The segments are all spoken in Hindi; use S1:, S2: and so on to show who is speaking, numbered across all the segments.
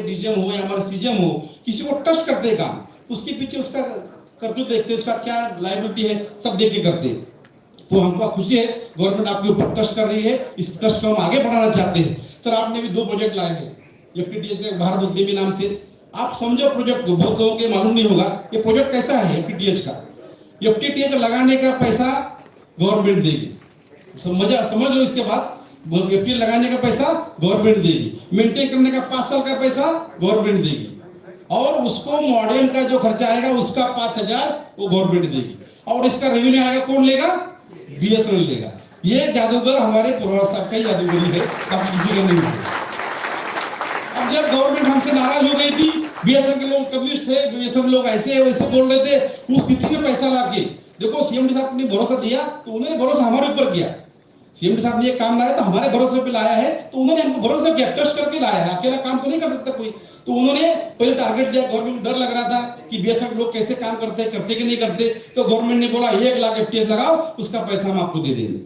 S1: डीजीएम हो या हमारे सीजीएम हो, किसी को टच करते हैं काम, उसके पीछे उसका करतूत देखते, उसका क्या लायबिलिटी है, सब देख के करते। तो हमको खुशी है गवर्नमेंट आपके ऊपर टच कर रही है, इस टच को हम आगे बढ़ाना चाहते हैं। सर आपने भी 2 प्रोजेक्ट लाए हैं एफटीटीएच के भारत उद्यमी नाम से। आप समझो प्रोजेक्ट को, बहुत लोगों के मालूम नहीं होगा ये प्रोजेक्ट कैसा है। एफटीटीएच का, एफटीटीएच लगाने का पैसा गवर्नमेंट देगी, समझ लो। इसके बाद एफटीटीएच लगाने का पैसा गवर्नमेंट देगी, मेंटेन करने का 5 साल का पैसा गवर्नमेंट देगी, और उसको मॉडेम का जो खर्चा आएगा उसका 5000 वो गवर्नमेंट देगी, और इसका रेवेन्यू आएगा कौन लेगा? बीएसएनएल लेगा। ये जादूगर हमारे पूर्वाज साहब का जादूगरी है, काफी किसी का नहीं है। अब जब गवर्नमेंट हमसे नाराज हो गई थी, बीएसएनएल के लोग कम्युनिस्ट थे, बीएसएनएल लोग ऐसे वैसे बोल रहे थे, उस स्थिति में पैसा लाके देखो सीएम साहब ने भरोसा दिया, तो उन्होंने भरोसा हमारे ऊपर किया। सीएम साहब ने ये काम लाया तो हमारे भरोसे पे लाया है, तो उन्होंने हमको भरोसा किया, ट्रस्ट करके लाया है, अकेला काम तो नहीं कर सकता कोई। तो उन्होंने पहले टारगेट दिया, गवर्नमेंट को डर लग रहा था कि बीएसएफ लोग कैसे काम करते कि नहीं करते, तो गवर्नमेंट ने बोला 1 लाख एफटीएच लगाओ, उसका पैसा हम आपको दे देंगे।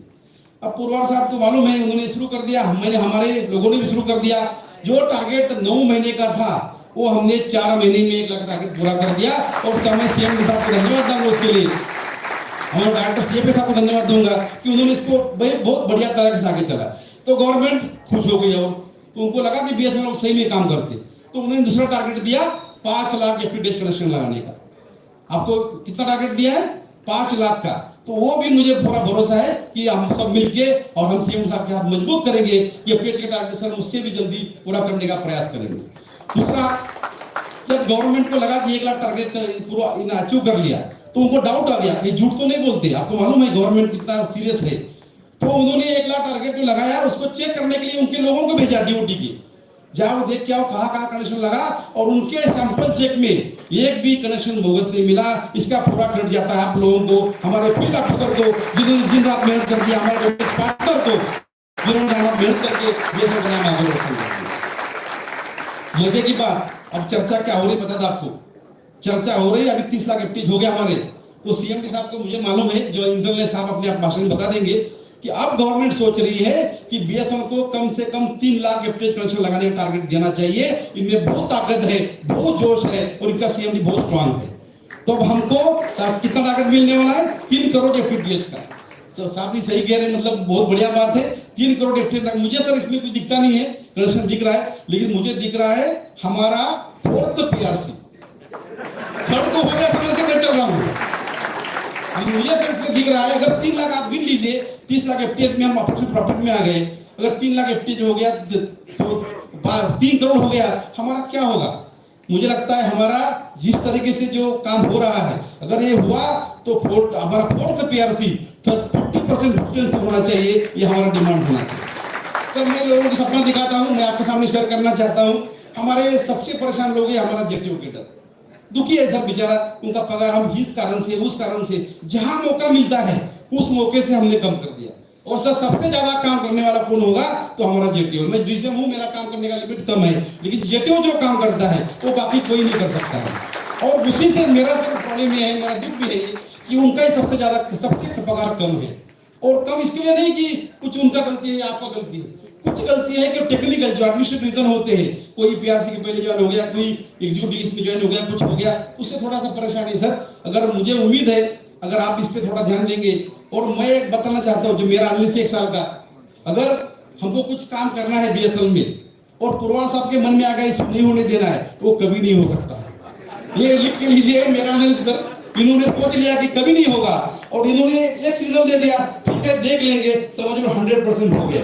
S1: अब पुरवार साहब तो मालूम है उन्होंने शुरू कर दिया, हमारे लोगों ने भी शुरू कर दिया। जो टारगेट 9 महीने का था वो हमने 4 महीने में 1 लाख टारगेट पूरा कर दिया, और समय सीएम साहब को धन्यवाद दूंगा उसके लिए। हमारे डॉक्टर सीएपी साहब को धन्यवाद दूंगा कि उन्होंने इसको बहुत बढ़िया तरह से आगे चला। तो गवर्नमेंट खुश हो गई, और तो उनको लगा कि बीएसएनएल लोग सही में काम करते, तो उन्होंने दूसरा टारगेट दिया 5 लाख एफटीटीएच कनेक्शन लगाने का। आपको कितना टारगेट दिया है? 5 लाख का। तो वो भी मुझे पूरा भरोसा है कि हम सब मिलके और हम सीएम साहब के हाथ मजबूत करेंगे कि एफटीटीएच के टारगेट सर उससे भी जल्दी पूरा करने का प्रयास करेंगे। दूसरा, जब गवर्नमेंट को लगा कि 1 लाख टारगेट पूरा इन अचीव कर लिया, तो उनको डाउट आ गया कि झूठ तो नहीं बोलते, आपको मालूम है गवर्नमेंट कितना सीरियस है। तो उन्होंने 1 लाख टारगेट जो लगाया उसको चेक करने के लिए उनके लोगों को भेजा डीओटी के, जाओ देख के आओ कहाँ कनेक्शन लगा, और उनके सैंपल चेक में एक भी कनेक्शन बोगस नहीं मिला। इसका पूरा क्रेडिट जाता है आप लोगों को, हमारे फील्ड ऑफिसर को जिन्होंने दिन रात मेहनत कर दिया, हमारे पार्टनर को जिन्होंने मेहनत करके ये सब बनाया आगे बढ़ते। मजे की बात, अब चर्चा क्या हो रही पता था आपको? चर्चा हो रही है अभी 30 लाख एफटीएच हो गया हमारे। तो सीएम साहब को मुझे मालूम है, जो इंटरनल साहब अपने आप भाषण में बता देंगे कि अब गवर्नमेंट सोच रही है कि बीएसएनएल को कम से कम 3 लाख एफटीएच कनेक्शन लगाने का टारगेट देना चाहिए। इनमें बहुत ताकत है, बहुत जोश है, और इनका सीएमडी बहुत स्ट्रांग है। तो अब हमको कितना टारगेट मिलने वाला है? 3 करोड़ एफटीएच का। साहब भी सही कह रहे हैं, मतलब बहुत बढ़िया बात है। 3 करोड़ एफटीएच तक मुझे सर इसमें कुछ दिखता नहीं है, कनेक्शन दिख रहा है, लेकिन मुझे दिख रहा है हमारा 4th पीआरसी, 3rd तो हो गया, समय से मैं चल रहा हूँ। मुझे सिर्फ दिख रहा है अगर 3 लाख आप गिन लीजिए, 30 लाख एफटीएच में हम अपने प्रॉफिट में आ गए। अगर 3 लाख एफटीएच हो गया तो 3 करोड़ हो गया, हमारा क्या होगा? मुझे लगता है हमारा जिस तरीके से जो काम हो रहा है, अगर ये हुआ तो हमारा 4th पीआरसी 50% होना चाहिए, ये हमारा डिमांड होना चाहिए। तो मैं लोगों को सपना दिखाता हूँ, मैं आपके सामने शेयर करना चाहता हूँ। हमारे सबसे परेशान लोग हैं हमारा जेटीओ केडर, दुखी है सर बेचारा, उनका पगार हम इस कारण से उस कारण से जहां मौका मिलता है उस मौके से हमने कम कर दिया। और सर सबसे ज्यादा काम करने वाला कौन होगा? तो हमारा जेटीओ। मैं डीजीएम हूं, मेरा काम करने का लिमिट कम है, लेकिन जेटीओ जो काम करता है वो बाकी कोई नहीं कर सकता है। और उसी से मेरा प्रॉब्लम ये है, मेरा दुख भी है कि उनका ही सबसे पगार कम है। और कम इसके लिए नहीं कि कुछ उनका गलती है, आपका गलती है, कुछ गलती है कि टेक्निकल जो एडमिनिस्ट्रेटिव रीजन होते हैं, कोई पीआरसी के पहले ज्वाइन हो गया, कोई एग्जीक्यूटिव इसमें ज्वाइन हो गया, कुछ हो गया, उससे थोड़ा सा परेशानी है सर। अगर मुझे उम्मीद है अगर आप इस पे थोड़ा ध्यान देंगे। और मैं एक बताना चाहता हूँ, जो मेरा एनालिसिस 1 साल का, अगर हमको कुछ काम करना है बीएसएनएल में और पुरवार साहब के मन में आ गया इसको नहीं होने देना है, वो कभी नहीं हो सकता। ये लिख के लीजिए मेरा एनालिसिस सर। इन्होंने सोच लिया कि कभी नहीं होगा, और इन्होंने एक सिग्नल दे दिया, ठीक है देख लेंगे, समझ लो 100% हो गया।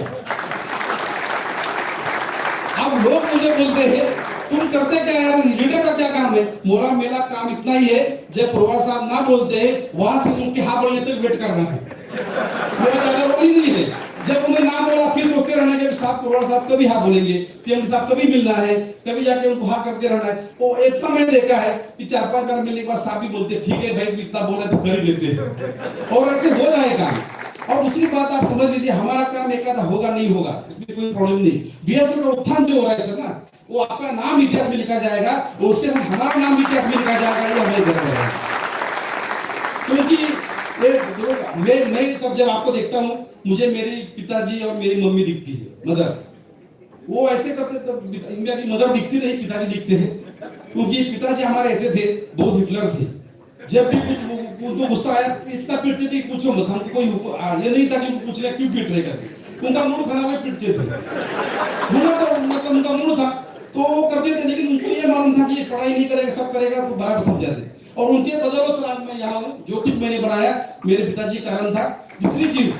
S1: अब लोग मुझे बोलते हैं तुम करते क्या यार, लीडर का क्या काम है? मेरा काम इतना ही है, जब पुरवार साहब ना बोलते हैं वहां से उनके हाँ बोलने तक वेट करना है। मेरा ज्यादा रोल ही नहीं है। जब उन्हें ना बोला फिर सोचते रहना कि साहब पुरवार साहब कभी हाँ बोलेंगे, सीएम साहब कभी मिलना है, कभी जाके उनको हाँ करते रहना है। वो इतना मैंने देखा है कि 4-5 बार मिलने के बाद साहब भी बोलते ठीक है भाई इतना बोला तो कर ही देते, और ऐसे हो रहा है काम। और दूसरी बात आप समझ लीजिए, हमारा काम एक आधा होगा नहीं होगा, इसमें कोई प्रॉब्लम नहीं। बीएसएनएल का उत्थान जो हो रहा है ना, वो आपका नाम इतिहास में लिखा जाएगा, और उसके साथ हमारा नाम इतिहास में लिखा जाएगा, ये हमें गर्व है। क्योंकि मैं सब जब आपको देखता हूँ, मुझे मेरे पिताजी और मेरी मम्मी दिखती है, मदर। वो ऐसे करते तो मेरी मदर दिखती नहीं, पिताजी दिखते थे, क्योंकि पिताजी हमारे ऐसे थे, बहुत हिटलर थे। जब भी कुछ उनको गुस्सा आया इतना पीटते थे, पूछो मत, हमको कोई ये नहीं था कि पूछ रहे क्यों पीट रहे करके, उनका मूड खराब है पीटते थे। मतलब उनका मूड था तो वो करते थे, लेकिन उनको ये मालूम था कि ये पढ़ाई नहीं करेगा सब करेगा तो बराबर समझाते। और उनके बदौलत आज मैं यहाँ हूँ, जो कुछ मैंने बनाया मेरे पिताजी कारण था। दूसरी चीज,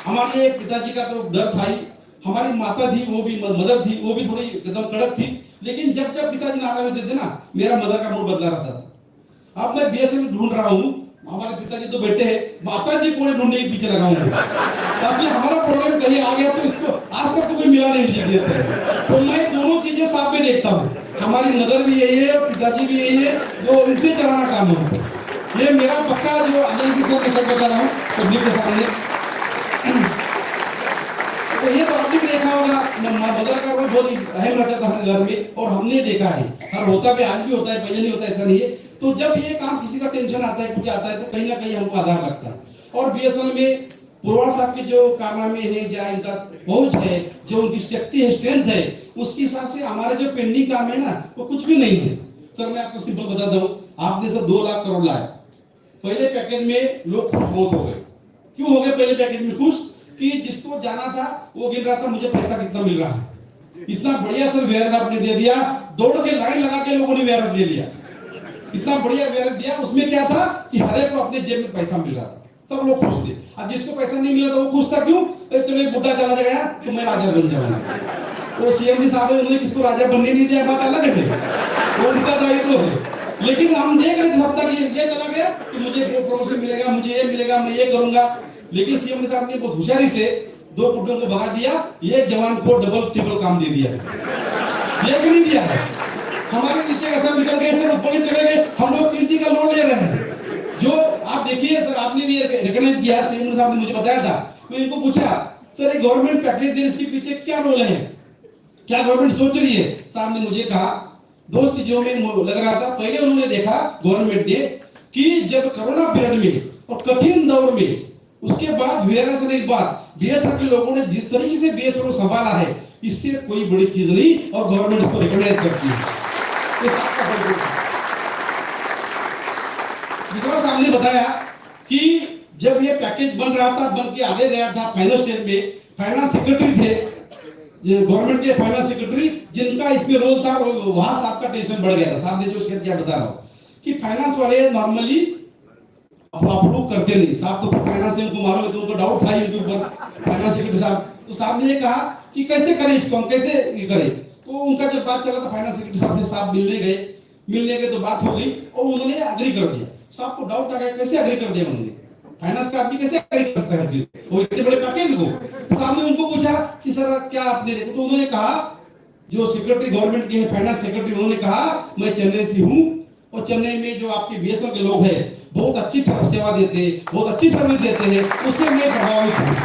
S1: हमारे पिताजी का तो डर था ही, हमारी माता थी वो भी मदर थी, वो भी थोड़ी एकदम कड़क थी, लेकिन जब जब पिताजी नाराज होते थे ना, मेरा मदर का मूड बदला रहता था। अब मैं बीएसएफ ढूंढ रहा हूँ, हमारे पिताजी तो बेटे हैं, माता जी को ढूंढने के पीछे लगा हूँ, ताकि हमारा प्रॉब्लम कहीं आ गया तो इसको आज तक तो कोई मिला नहीं मुझे बीएसएफ। तो मैं दोनों चीजें साथ में देखता हूँ, हमारी मदर भी यही है, पिताजी भी यही है, जो इसे चलाना काम है। ये मेरा पक्का जो अनिल जी सर के साथ बता रहा हूँ पब्लिक के सामने। तो ये तो आपने भी देखा होगा, मदर का रोल बहुत अहम रहता था हर घर में, और हमने देखा है, हर होता भी आज भी होता है, पहले नहीं होता ऐसा नहीं है। तो जब ये काम किसी का टेंशन आता है, कुछ आता है, तो कहीं ना कहीं हमको आधार लगता है। और बीएसएल में पुरवार साहब के जो कारनामे हैं, जहाँ इनका पहुंच है, जो उनकी शक्ति है, स्ट्रेंथ है, उसके हिसाब से हमारे जो पेंडिंग काम है ना, वो कुछ भी नहीं है। सर मैं आपको सिंपल बताता हूँ, आपने सर 2 लाख करोड़ लाए, पहले पैकेज में लोग खुश बहुत हो गए। क्यों हो गए पहले पैकेज में खुश? कि जिसको जाना था वो गिन रहा था मुझे पैसा कितना मिल रहा है, इतना बढ़िया सर वेयर आपने दे दिया, दौड़ के लाइन लगा के लोगों ने वेयर दे लिया, इतना बढ़िया वेयर दिया। उसमें क्या था कि हर एक को अपने जेब में पैसा मिल रहा था, सब लोग खुश थे। अब जिसको पैसा नहीं मिला था वो खुश था, क्यों? चलो बुढ़ा चला गया तो मैं राजा बन जाऊंगा। तो सीएम साहब उन्होंने किसको राजा बनने नहीं दिया, बात अलग है, तो उनका दायित्व है। लेकिन हम देख रहे थे सब तक ये चला गया कि मुझे प्रमोशन मिलेगा, मुझे ये मिलेगा, मैं ये करूंगा। लेकिन सीएम साहब ने बहुत होशियारी से 2 गुड्डों को भगा दिया, एक जवान को डबल ट्रिपल काम दे दिया, ये भी नहीं दिया। हमारे नीचे का सब निकल गए, सर ऊपर चले गए, हम लोग 3 का लोड ले रहे हैं। जो आप देखिए सर, आपने भी रिकॉग्नाइज किया, सीएम साहब ने मुझे बताया था, मैं इनको पूछा सर ये गवर्नमेंट पैकेज देने के पीछे क्या रोल है, क्या गवर्नमेंट सोच रही है? साहब ने मुझे कहा 2 चीजों में लग रहा था। पहले उन्होंने देखा गवर्नमेंट ने कि जब कोरोना पीरियड में और कठिन दौर में, उसके बाद वीआरएस के बाद बीएसएफ के लोगों ने जिस तरीके से बीएसएफ को संभाला है, इससे कोई बड़ी चीज नहीं, और गवर्नमेंट इसको रिकॉग्नाइज करती है। साहब ने बताया कि जब ये पैकेज बन रहा था, बन के आगे गया था फाइनल स्टेज में, फाइनेंस सेक्रेटरी थे गवर्नमेंट के, फाइनेंस सेक्रेटरी जिनका इसमें रोल था, वहां साहब का टेंशन बढ़ गया था। साहब ने जो शेयर किया बता रहा हूं कि फाइनेंस वाले नॉर्मली अप्रूव करते नहीं, साहब तो फाइनेंस से उनको मालूम है, तो उनको डाउट था इनके ऊपर फाइनेंस सेक्रेटरी साहब। तो साहब ने ये कहा कि कैसे करें इसको, हम कैसे ये करें? तो उनका जब बात चला था फाइनेंस सेक्रेटरी साहब से, साहब मिलने गए तो बात हो गई और उन्होंने एग्री कर दिया। साहब को डाउट आ गया, कैसे एग्री कर दिया उन्होंने, फाइनेंस का आदमी कैसे एग्री कर सकता है चीज, वो इतने बड़े पैकेज को। साहब ने उनको पूछा कि सर क्या आपने देखा, तो उन्होंने कहा, जो सेक्रेटरी गवर्नमेंट के फाइनेंस सेक्रेटरी, उन्होंने कहा मैं चेन्नई से हूँ, और चेन्नई में जो आपके बीएसएफ के लोग हैं बहुत अच्छी सेवा देते हैं, बहुत अच्छी सर्विस देते हैं, उससे मैं प्रभावित हूँ,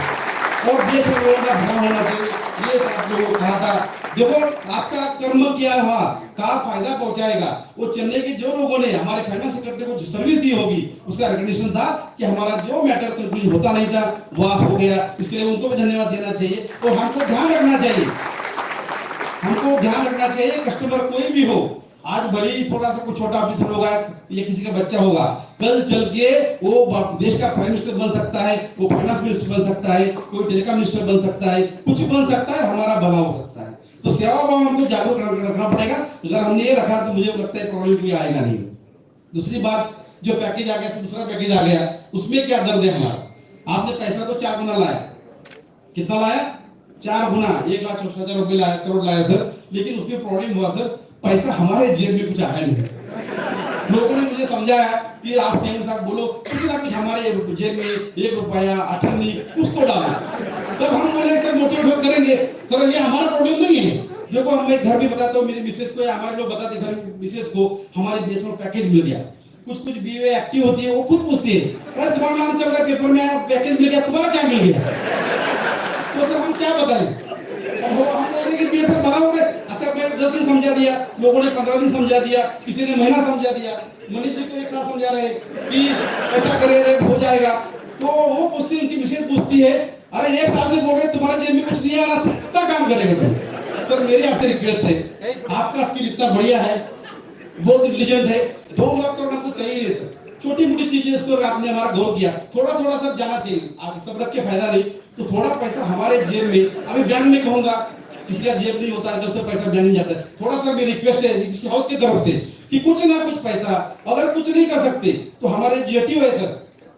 S1: और बीएसएफ लोगों का भला होना चाहिए, ये आप लोगों को कहा था। देखो आपका कर्म किया हुआ का फायदा पहुंचाएगा। वो चेन्नई के जो लोगों ने हमारे फाइनेंस सेक्रेटरी को सर्विस दी होगी, उसका रिकॉग्निशन था कि हमारा जो मैटर कुछ होता नहीं था वह हो गया, इसके लिए उनको भी धन्यवाद देना चाहिए। और हमको ध्यान रखना चाहिए, हमको ध्यान रखना चाहिए, कस्टमर कोई भी हो, आज भले ही थोड़ा सा कुछ छोटा ऑफिसर होगा या किसी का बच्चा होगा, कल चल के वो देश का प्राइम मिनिस्टर बन सकता है, वो फाइनेंस मिनिस्टर बन सकता है, कोई टेलीकॉम मिनिस्टर बन सकता है, कुछ बन सकता है, हमारा भला हो सकता है। तो सेवा भाव हमको जागरूक रखना पड़ेगा। अगर हमने ये रखा तो मुझे लगता है प्रॉब्लम कोई आएगा नहीं। दूसरी बात, जो पैकेज आ गया, दूसरा पैकेज आ गया, उसमें क्या दर्द है हमारा? आपने पैसा तो 4 गुना लाया, कितना लाया? 4 गुना, 1,64,000 रुपए लाया, करोड़ लाया सर। लेकिन उसमें प्रॉब्लम हुआ सर, पैसा हमारे जेब में कुछ आया नहीं। लोगों ने मुझे समझाया कि आप सीएम साहब बोलो कुछ ना कुछ हमारे जेब में 1 रुपया 8 आने कुछ तो डालो। तब हम बोले सर मोटिवेट करेंगे, सर ये हमारा प्रॉब्लम नहीं है। देखो मैं घर भी बताता हूँ मेरी मिसेस को, या हमारे लोग बताते घर मिसेस को, हमारे देश में पैकेज मिल गया, कुछ बीवी एक्टिव होती है, वो खुद पूछती है अरे तुम्हारा नाम चल रहा है पेपर में, पैकेज मिल गया, तुम्हारा क्या मिल गया? तो सर हम क्या बताएं? हम बोलेंगे बीएसएफ बना हो गए। अच्छा मैं 10 दिन समझा दिया, लोगों ने 15 दिन समझा दिया, किसी ने महीना समझा दिया, मनीष जी को 1 साल समझा रहे कि ऐसा करे हो जाएगा। तो वो पूछती, उनकी मिसेस पूछती है अरे एक साल से बोल रहे तुम्हारे जेब में कुछ नहीं आ रहा, कितना काम करेगा तुम? सर मेरी आपसे रिक्वेस्ट है, आपका स्किल इतना बढ़िया है, बहुत इंटेलिजेंट है, 2 लाख करोड़ हमको चाहिए नहीं सर। छोटी मोटी चीजें इसको आपने हमारा गौर किया, थोड़ा थोड़ा सब जाना चाहिए, आप सब रख के फायदा नहीं, तो थोड़ा पैसा हमारे जेब में, अभी बैंक में कहूंगा किसी का जेब नहीं होता, अगर सब पैसा बैंक में जाता है, थोड़ा सा मेरी रिक्वेस्ट है किसी हाउस की तरफ से कि कुछ ना कुछ पैसा, अगर कुछ नहीं कर सकते तो हमारे जीएटीओ है सर,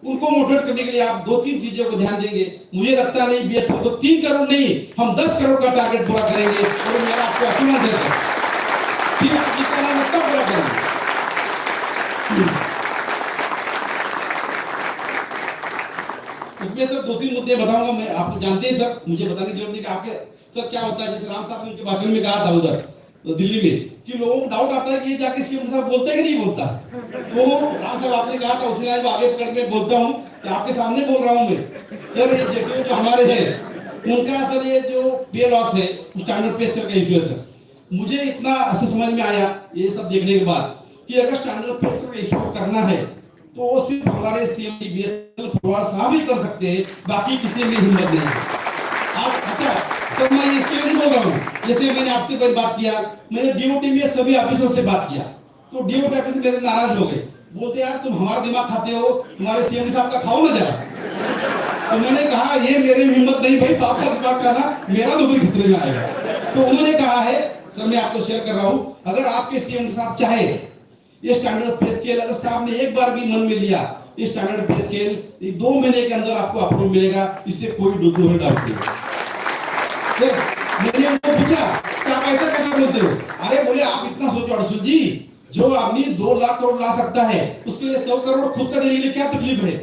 S1: उनको मोटिवेट करने के लिए आप 2-3 चीजों को ध्यान देंगे। मुझे लगता नहीं बीएसएफ को 3 करोड़ नहीं, हम 10 करोड़ का टारगेट पूरा करेंगे, और मेरा आपको आशीर्वाद देता हूं, ठीक है, जितना नाम उतना पूरा करेंगे। इसमें सर 2-3 मुद्दे बताऊंगा, मैं आपको जानते हैं सर, मुझे बताने की जरूरत नहीं कि आपके सर क्या होता है, जैसे राम साहब ने उनके भाषण में कहा था उधर तो दिल्ली में कि लोगों को डाउट आता है कि ये जाके सीएम साहब बोलते हैं कि नहीं बोलता, तो राम साहब आपने कहा था उसी लाइन में आगे पकड़ के बोलता हूं कि आपके सामने बोल रहा हूं मैं सर, ये जेटीओ जो हमारे हैं उनका सर ये जो पे लॉस है स्टैंडर्ड पे स्केल का इशू है सर, मुझे इतना ऐसे समझ में आया ये सब देखने के बाद कि अगर स्टैंडर्ड पे स्केल का इशू करना है तो वो सिर्फ हमारे सीएम बीएसएल फरवार साहब ही कर सकते हैं, बाकी किसी में हिम्मत नहीं है। आप अच्छा सर मैं इसके लिए बोल रहा हूँ, जैसे मैंने आपसे कोई बात किया, मैंने डीओटी में सभी ऑफिसर से बात किया, तो डीओटी ऑफिसर मेरे से नाराज हो गए, बोलते यार तुम हमारा दिमाग खाते हो, तुम्हारे सीएम साहब का खाओ ना जरा। तो मैंने कहा ये मेरी हिम्मत नहीं भाई, साहब का दिमाग खाना, मेरा नौकरी खतरे में आएगा। तो उन्होंने कहा है सर, मैं आपको शेयर कर रहा हूँ, अगर आपके सीएम साहब चाहे ये स्टैंडर्ड पे स्केल अगर साहब ने एक बार भी मन में लिया, ये स्टैंडर्ड पे स्केल 2 महीने के अंदर आपको अप्रूव मिलेगा, इससे कोई दोहरे डाउट नहीं। मैंने उनको पूछा कि आप ऐसा कैसे बोलते हो? अरे बोले आप इतना सोचो अड़सुल जी, जो आदमी 2 लाख करोड़ ला सकता है उसके लिए 100 करोड़ खुद का देने के लिए क्या तकलीफ है?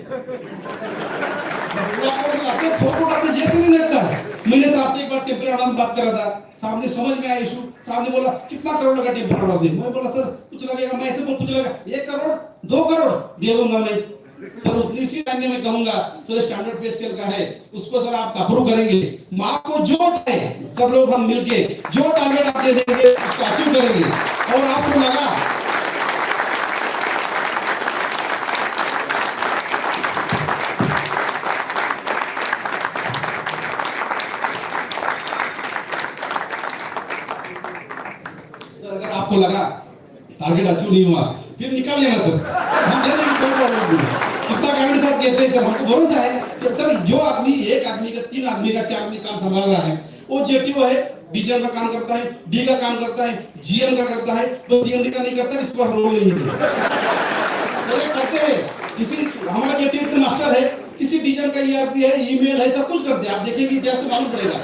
S1: 100 करोड़ अपने जेब से नहीं सकता है। मैंने साहब से एक बार टेम्परेरी एडवांस बात करा था, साहब ने समझ में आया इशू, साहब ने बोला कितना करोड़ लगा टेम्परेरी एडवांस? मैं बोला सर कुछ लगेगा, मैं ऐसे बोल कुछ लगेगा 1 करोड़ 2 करोड़ दे दूंगा मैं सर, उतनी सी लाइन में मैं कहूंगा सर स्टैंडर्ड पे स्केल का है उसको सर आप अप्रूव करेंगे, माँ को जो है सब लोग हम मिलके जो टारगेट आप दे देंगे उसको अचीव करेंगे। और आपको लगा सर, अगर आपको लगा टारगेट अचीव नहीं हुआ फिर निकाल लेना सर, हम दे देंगे, कोई प्रॉब्लम नहीं है। कितना गारंटी साहब कहते हैं सर, हमको भरोसा है कि सर जो आदमी 1 आदमी का 3 आदमी का 4 आदमी काम संभाल रहा है, वो जेटीओ है, डीजीएम का काम करता है, डी का काम करता है, जीएम का करता है, वो सीएमडी का नहीं करता, इस पर रोल नहीं है। ये करते हैं किसी, हमारा जेटीओ इतना मास्टर है, किसी डीजीएम का ईआरपी है, ईमेल है, सब कुछ करते हैं, आप देखेंगे इतिहास तो मालूम पड़ेगा।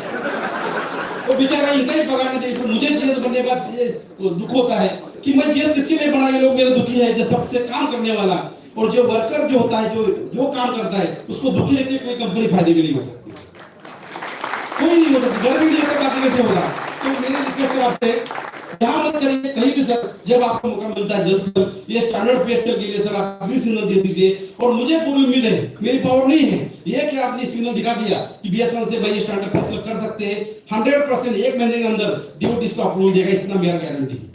S1: वो बेचारा इनका ही पगार नहीं दे, मुझे जीएस बनने के बाद ये दुख होता है कि मैं जीएस किसके लिए बना, ये लोग मेरे दुखी है, जो सबसे काम करने वाला और जो वर्कर जो होता है, जो काम करता है उसको दुखी रहती है, कोई कंपनी फायदे में नहीं हो सकती, कोई नहीं हो सकती, घर भी नहीं होता, बाकी कैसे होगा? तो मेरी रिक्वेस्ट है आपसे, यहाँ मत करिए कहीं भी सर, जब आपको मौका मिलता है जल्द से जल्द ये स्टैंडर्ड पे स्केल के लिए सर आप भी सिग्नल दे दीजिए। और मुझे पूरी उम्मीद है, मेरी पावर नहीं है ये कि आपने सिग्नल दिखा दिया कि बीएसएनएल से भाई स्टैंडर्ड पे स्केल कर सकते हैं, 100% 1 महीने के अंदर डीओटी इसको अप्रूवल देगा, इतना मेरा गारंटी है,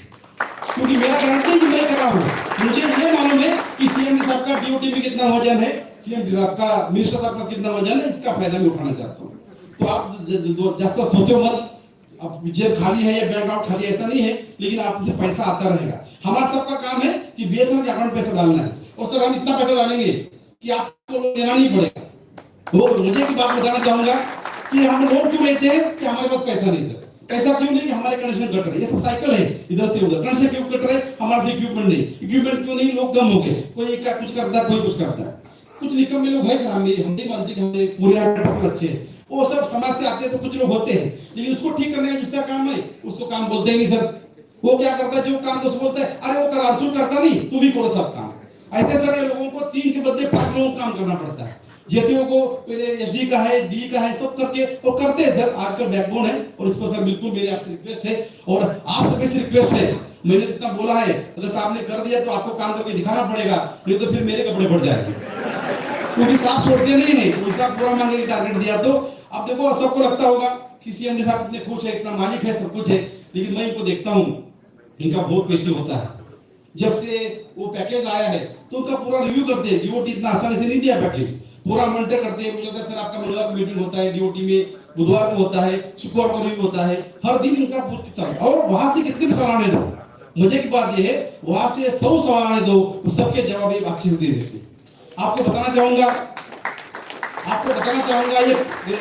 S1: क्योंकि मेरा गारंटी कि मैं कर रहा हूँ, मुझे ये मालूम है कि सीएम साहब का डीओटी में कितना वजन है, सीएम साहब का मिनिस्टर साहब का कितना वजन है, इसका फायदा मैं उठाना चाहता हूँ। तो आप ज्यादा सोचो मत, अब जेब खाली है या बैंक अकाउंट खाली है ऐसा नहीं है, लेकिन आपसे पैसा आता रहेगा। हमारा सबका काम है कि बीएसएनएल के अकाउंट पैसा डालना है, और सर हम इतना पैसा डालेंगे कि आपको देना नहीं पड़ेगा। तो मुझे की बात बताना चाहूंगा कि हम लोग क्यों लेते हैं कि हमारे पास पैसा नहीं था, पैसा क्यों नहीं कि हमारे कनेक्शन कट रहे, ये सब साइकिल है इधर से उधर, कनेक्शन क्यों कट रहे, हमारे से इक्विपमेंट नहीं, इक्विपमेंट क्यों नहीं, लोग कम हो गए, कोई क्या कुछ करता है, कोई कुछ करता है, कुछ निकम्मे लोग हैं, हम नहीं मानते कि हमें पूरे 100% अच्छे हैं, वो सब समाज से आते हैं तो कुछ लोग होते हैं, लेकिन उसको ठीक करने का जिसका काम है उसको काम बोलते ही नहीं सर। वो क्या करता है, जो काम उसको बोलता है अरे वो करारसूल करता नहीं, तुम ही करो सब काम। ऐसे सर लोगों को 3 के बदले 5 लोगों को काम करना पड़ता है, जेटीओ को पहले एसडी का है, डी का है, सब करके वो करते हैं सर, आजकल बैकबोन है। और इसको सर बिल्कुल मेरी आपसे रिक्वेस्ट है, और आप सभी से रिक्वेस्ट है, मैंने इतना बोला है, अगर साहब ने कर दिया तो आपको काम करके दिखाना पड़ेगा, नहीं तो फिर मेरे कपड़े बढ़ जाएंगे, क्योंकि साहब छोड़ते नहीं है, उसका पूरा मांगे टारगेट दिया। तो अब देखो सबको लगता होगा कि सीएमडी साहब इतने खुश है, इतना मालिक है, सब कुछ है, लेकिन मैं इनको देखता हूँ इनका बहुत पैसे होता है। जब से वो पैकेज आया है तो उनका पूरा रिव्यू करते हैं, डीओटी इतना आसानी से नहीं दिया पैकेज, पूरा मॉनिटर करते हैं। मुझे लगता है सर आपका मंगलवार को मीटिंग होता है डीओटी में, बुधवार को होता है, शुक्रवार को भी होता है, हर दिन इनका पूछ के चलता है। और वहां से कितने सवाल आने दो, मुझे की बात ये है वहां से 100 सवाल आने दो, उस सबके जवाब ये अच्छे से दे देते। आपको बताना चाहूंगा ये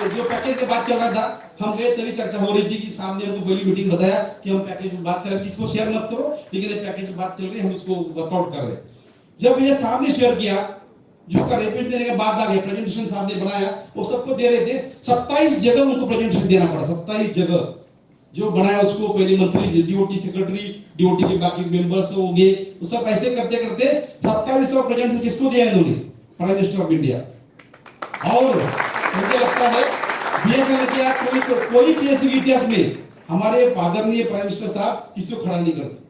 S1: जो पैकेज की बात चल रहा था, हम गए तभी चर्चा हो रही थी कि सामने हमको पहली मीटिंग बताया कि हम पैकेज की बात करें, किसको शेयर मत करो, लेकिन ये पैकेज की बात चल रही है, हम इसको वर्कआउट कर रहे हैं। जब ये सामने शेयर किया, जिसका रिपोर्ट देने के बाद आ गया, प्रेजेंटेशन सामने बनाया, वो सबको दे रहे थे। 27 जगह उनको प्रेजेंटेशन देना पड़ा, 27 जगह जो बनाया उसको पहले मंत्री, डीओटी सेक्रेटरी, डीओटी के बाकी मेंबर्स हो गए, वो सब ऐसे करते करते 2700 प्रेजेंटेशन किसको दिया इन्होंने? Prime minister of India. और मुझे लगता है बीएसएन के कोई केस इतिहास में हमारे आदरणीय प्राइम मिनिस्टर साहब किसी को खड़ा नहीं करते।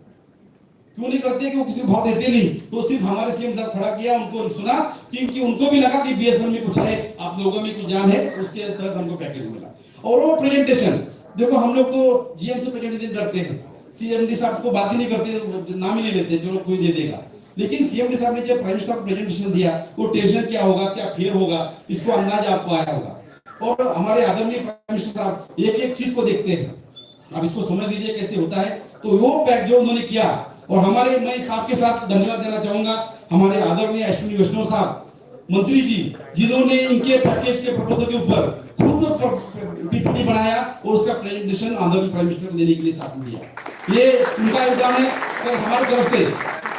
S1: क्यों नहीं करते? कि वो किसी को भाव देते नहीं, तो सिर्फ हमारे सीएम साहब खड़ा किया, उनको सुना, क्योंकि उनको भी लगा कि बीएसएन में कुछ है, आप लोगों में कुछ जान है, उसके तहत हमको पैकेज मिला। और वो प्रेजेंटेशन देखो, हम लोग तो जीएम से प्रेजेंटेशन करते हैं, सीएमडी साहब को बात ही नहीं करते, नाम ही नहीं लेते, जो कोई दे देगा। लेकिन सीएमडी साहब ने जब प्राइम मिनिस्टर प्रेजेंटेशन दिया, वो टेंशन क्या होगा, क्या फेयर होगा, इसको अंदाज आपको आया होगा। और हमारे आदरणीय प्राइम मिनिस्टर साहब एक एक चीज को देखते हैं, अब इसको समझ लीजिए कैसे होता है। तो वो पैक जो उन्होंने किया, और हमारे, मैं साहब के साथ धन्यवाद देना चाहूंगा हमारे आदरणीय अश्विनी वैष्णव साहब मंत्री जी, जिन्होंने इनके पैकेज के प्रपोजल के ऊपर खुद पीपीटी बनाया और उसका प्रेजेंटेशन आदरणीय प्राइम मिनिस्टर को देने के लिए साथ दिया। ये उनका योगदान है। तो हमारी तरफ से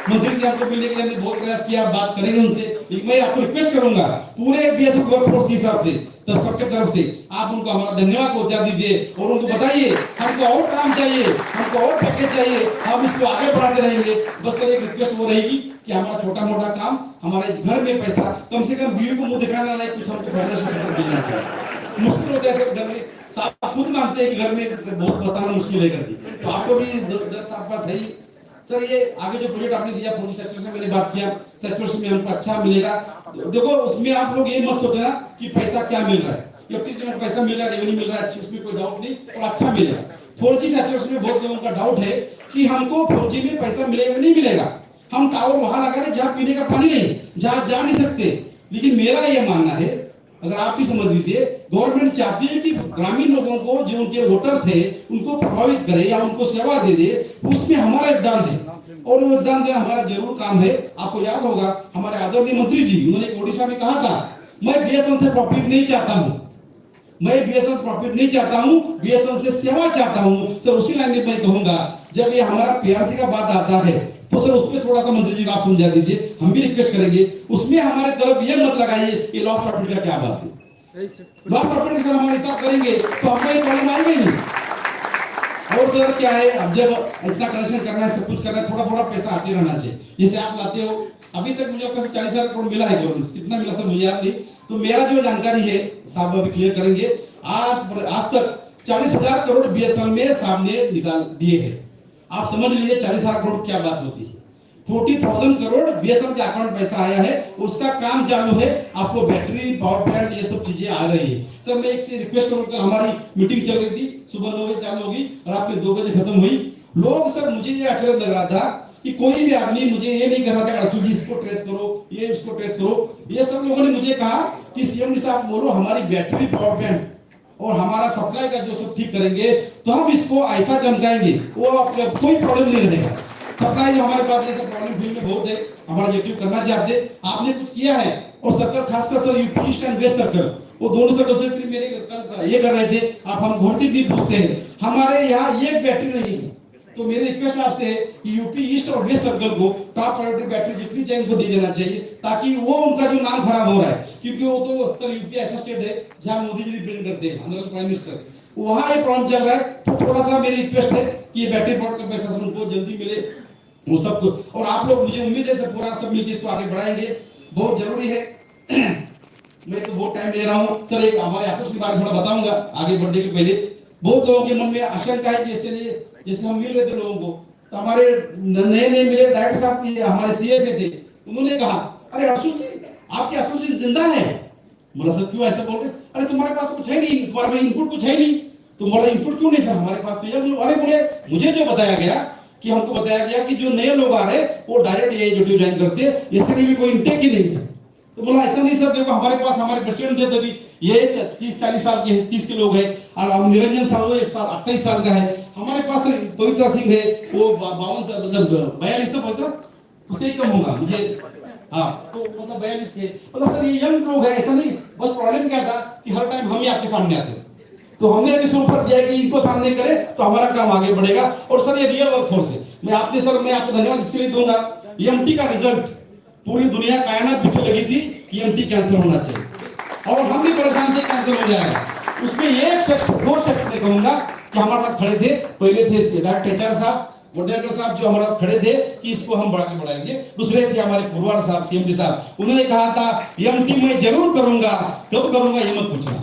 S1: मंत्री जी आपको मिलने के लिए हमने बहुत प्रयास किया, बात करेंगे उनसे, लेकिन मैं आपको रिक्वेस्ट करूंगा पूरे बीएसएफ वर्कफोर्स के हिसाब से, तो सबके तरफ से आप उनको हमारा धन्यवाद पहुंचा दीजिए और उनको बताइए हमको और काम चाहिए, हमको और पैकेज चाहिए, हम इसको आगे बढ़ाते रहेंगे। बस एक रिक्वेस्ट वो रहेगी कि हमारा छोटा मोटा काम, हमारे घर में पैसा, कम से कम बीवी को मुंह दिखाना नहीं, कुछ हमको फेडरेशन से मिलना चाहिए। मुश्किल हो जाए घर में, साहब खुद मानते हैं कि घर में बहुत बताना मुश्किल है करके, तो आपको भी 10 साल बाद सही। सर ये आगे जो प्रोजेक्ट आपने दिया, फौजी सेक्टर से मैंने बात किया, सेक्टर में हमको अच्छा मिलेगा। देखो उसमें आप लोग ये मत सोचना कि पैसा क्या मिल रहा है, इलेक्ट्रिसिटी पैसा मिल रहा है, रेवेन्यू मिल रहा है, उसमें कोई डाउट नहीं, और अच्छा मिलेगा। 4G सेक्टर में बहुत लोगों का डाउट है कि हमको 4G में पैसा मिलेगा नहीं मिलेगा। हम टावर वहां लगा रहे जहां पीने का पानी नहीं, जहां जा नहीं सकते। लेकिन मेरा यह मानना है, अगर आप भी समझ लीजिए, गवर्नमेंट चाहती है कि ग्रामीण लोगों को, जो उनके वोटर्स है, उनको प्रभावित करे या उनको सेवा दे दे, उसमें हमारा योगदान है और वो योगदान देना हमारा जरूर काम है। आपको याद होगा हमारे आदरणीय मंत्री जी, उन्होंने ओडिशा में कहा था, मैं बीएसएन से प्रॉफिट नहीं चाहता हूं, मैं बीएसएन से प्रॉफिट नहीं चाहता हूं, बीएसएन से सेवा चाहता हूं। सर उसी लाइन में मैं कहूंगा, जब ये हमारा पीआरसी का बात आता है तो सर उसमें थोड़ा सा मंत्री जी को आप समझा दीजिए, हम भी रिक्वेस्ट करेंगे, उसमें हमारे तरफ ये मत लगाइए ये लॉस प्रॉफिट का क्या बात है। लॉस प्रॉफिट का हमारे हिसाब करेंगे तो हमें ये प्रॉब्लम आएगी नहीं। और सर क्या है, अब जब इतना कनेक्शन करना है, सब कुछ करना है, थोड़ा थोड़ा पैसा आते रहना चाहिए। जैसे आप लाते हो, अभी तक मुझे 40,000 करोड़ मिला है गवर्नमेंट, कितना मिला था मुझे याद नहीं। तो मेरा जो जानकारी है साहब अभी क्लियर करेंगे, आज तक 40,000 करोड़ बीएसएनएल में सामने निकाल दिए हैं। आप समझ लीजिए 40,000 करोड़ क्या बात होती है। 40,000 करोड़ बीएसएनएल के अकाउंट पैसा आया है, उसका काम चालू है। आपको बैटरी, पावर प्लांट, ये सब चीजें आ रही है। सर मैं एक से रिक्वेस्ट करूंगा, हमारी मीटिंग चल रही थी, सुबह 9 बजे चालू होगी, रात में 2 बजे खत्म हुई। लोग, सर मुझे ये आश्चर्य लग रहा था कि कोई भी आदमी मुझे ये नहीं कर रहा था असुजी इसको ट्रेस करो, ये इसको ट्रेस करो। ये सब लोगों ने मुझे कहा कि सीएम साहब बोलो हमारी बैटरी, पावर प्लांट और हमारा सप्लाई का जो सब ठीक करेंगे तो हम इसको ऐसा चमकाएंगे, वो कोई प्रॉब्लम नहीं रहेगा। सप्लाई जो हमारे पास जैसे प्रॉब्लम फील्ड में बहुत है, हमारा ऑब्जेक्टिव करना चाहते, आपने कुछ किया है। और सर्कल, खासकर sir UP east and west circle, वो दोनों सर्कल से मेरे ये कर रहे थे, आप हम घोर चीज नहीं पूछते हैं, हमारे यहाँ एक बैटरी नहीं है। तो मेरी रिक्वेस्ट आपसे है कि यूपी ईस्ट और वेस्ट सर्कल को टॉप प्रायोरिटी बैटरी जितनी चाहिए उनको दे देना चाहिए, ताकि वो उनका जो नाम खराब हो रहा है, क्योंकि वो तो सर यूपी ऐसा स्टेट है जहां मोदी जी रिप्रेजेंट करते हैं, ऑनरेबल प्राइम मिनिस्टर, वहां ये प्रॉब्लम चल रहा है। तो थोड़ा सा मेरी रिक्वेस्ट है कि ये बैटरी बोर्ड का पैसा उनको जल्दी मिले, वो सब कुछ। और आप लोग, मुझे उम्मीद है सर पूरा सब मिलकर इसको आगे बढ़ाएंगे, बहुत जरूरी है। मैं तो बहुत टाइम ले रहा हूँ सर, एक हमारे आश्वासन के बारे में थोड़ा बताऊंगा आगे बढ़ने के पहले। बहुत लोगों के मन में आशंका है कि जैसे हम मिल रहे थे लोगों को, तो हमारे नए मिले डायरेक्टर साहब हमारे सीए थे, उन्होंने कहा अरे अशोक जी आपकी एसोसिएशन जिंदा है। बोला सर क्यों ऐसा बोल रहे? अरे तुम्हारे पास कुछ है नहीं, तुम्हारे में इनपुट कुछ है नहीं। तो बोला इनपुट क्यों नहीं सर हमारे पास तो ये। अरे बोले मुझे जो बताया गया कि हमको बताया गया कि जो नए लोग आ रहे वो डायरेक्ट ये जो ज्वाइन करते हैं, इसके लिए भी कोई इंटेक ही नहीं है। तो बोला ऐसा नहीं सर, देखो हमारे पास हमारे प्रेसिडेंट थे तभी, ये 30-40 साल के 30 के लोग हैं, और हम निरंजन साहब 28 साल का है, हमारे पास पवित्र सिंह है वो 52 मतलब 42 ना पवित्र, उससे ही कम होगा मुझे, हाँ तो मतलब 42 के, मतलब सर ये यंग लोग है, ऐसा नहीं। बस प्रॉब्लम क्या था कि हर टाइम हम ही आपके सामने आते, तो हमने भी ऊपर दिया कि इनको सामने करे तो हमारा काम आगे बढ़ेगा। और सर ये रियल वर्कफोर्स है, मैं आपको धन्यवाद इसके लिए दूंगा। ईएमटी का रिजल्ट पूरी दुनिया कायनात पीछे लगी थी, ईएमटी कैंसर होना चाहिए, और हम भी परेशान थे कैंसर हो जाएगा। उसमें एक शख्स, दो शख्स मैं कहूंगा कि हमारे साथ खड़े थे, पहले थे डॉक्टर टेचर साहब, डायरेक्टर साहब जो हमारे साथ खड़े थे कि इसको हम बढ़ाएंगे। दूसरे थे हमारे पुरवार साहब, सीएमडी साहब, उन्होंने कहा था ईएमटी मैं जरूर करूंगा, कब करूंगा ये मत पूछना,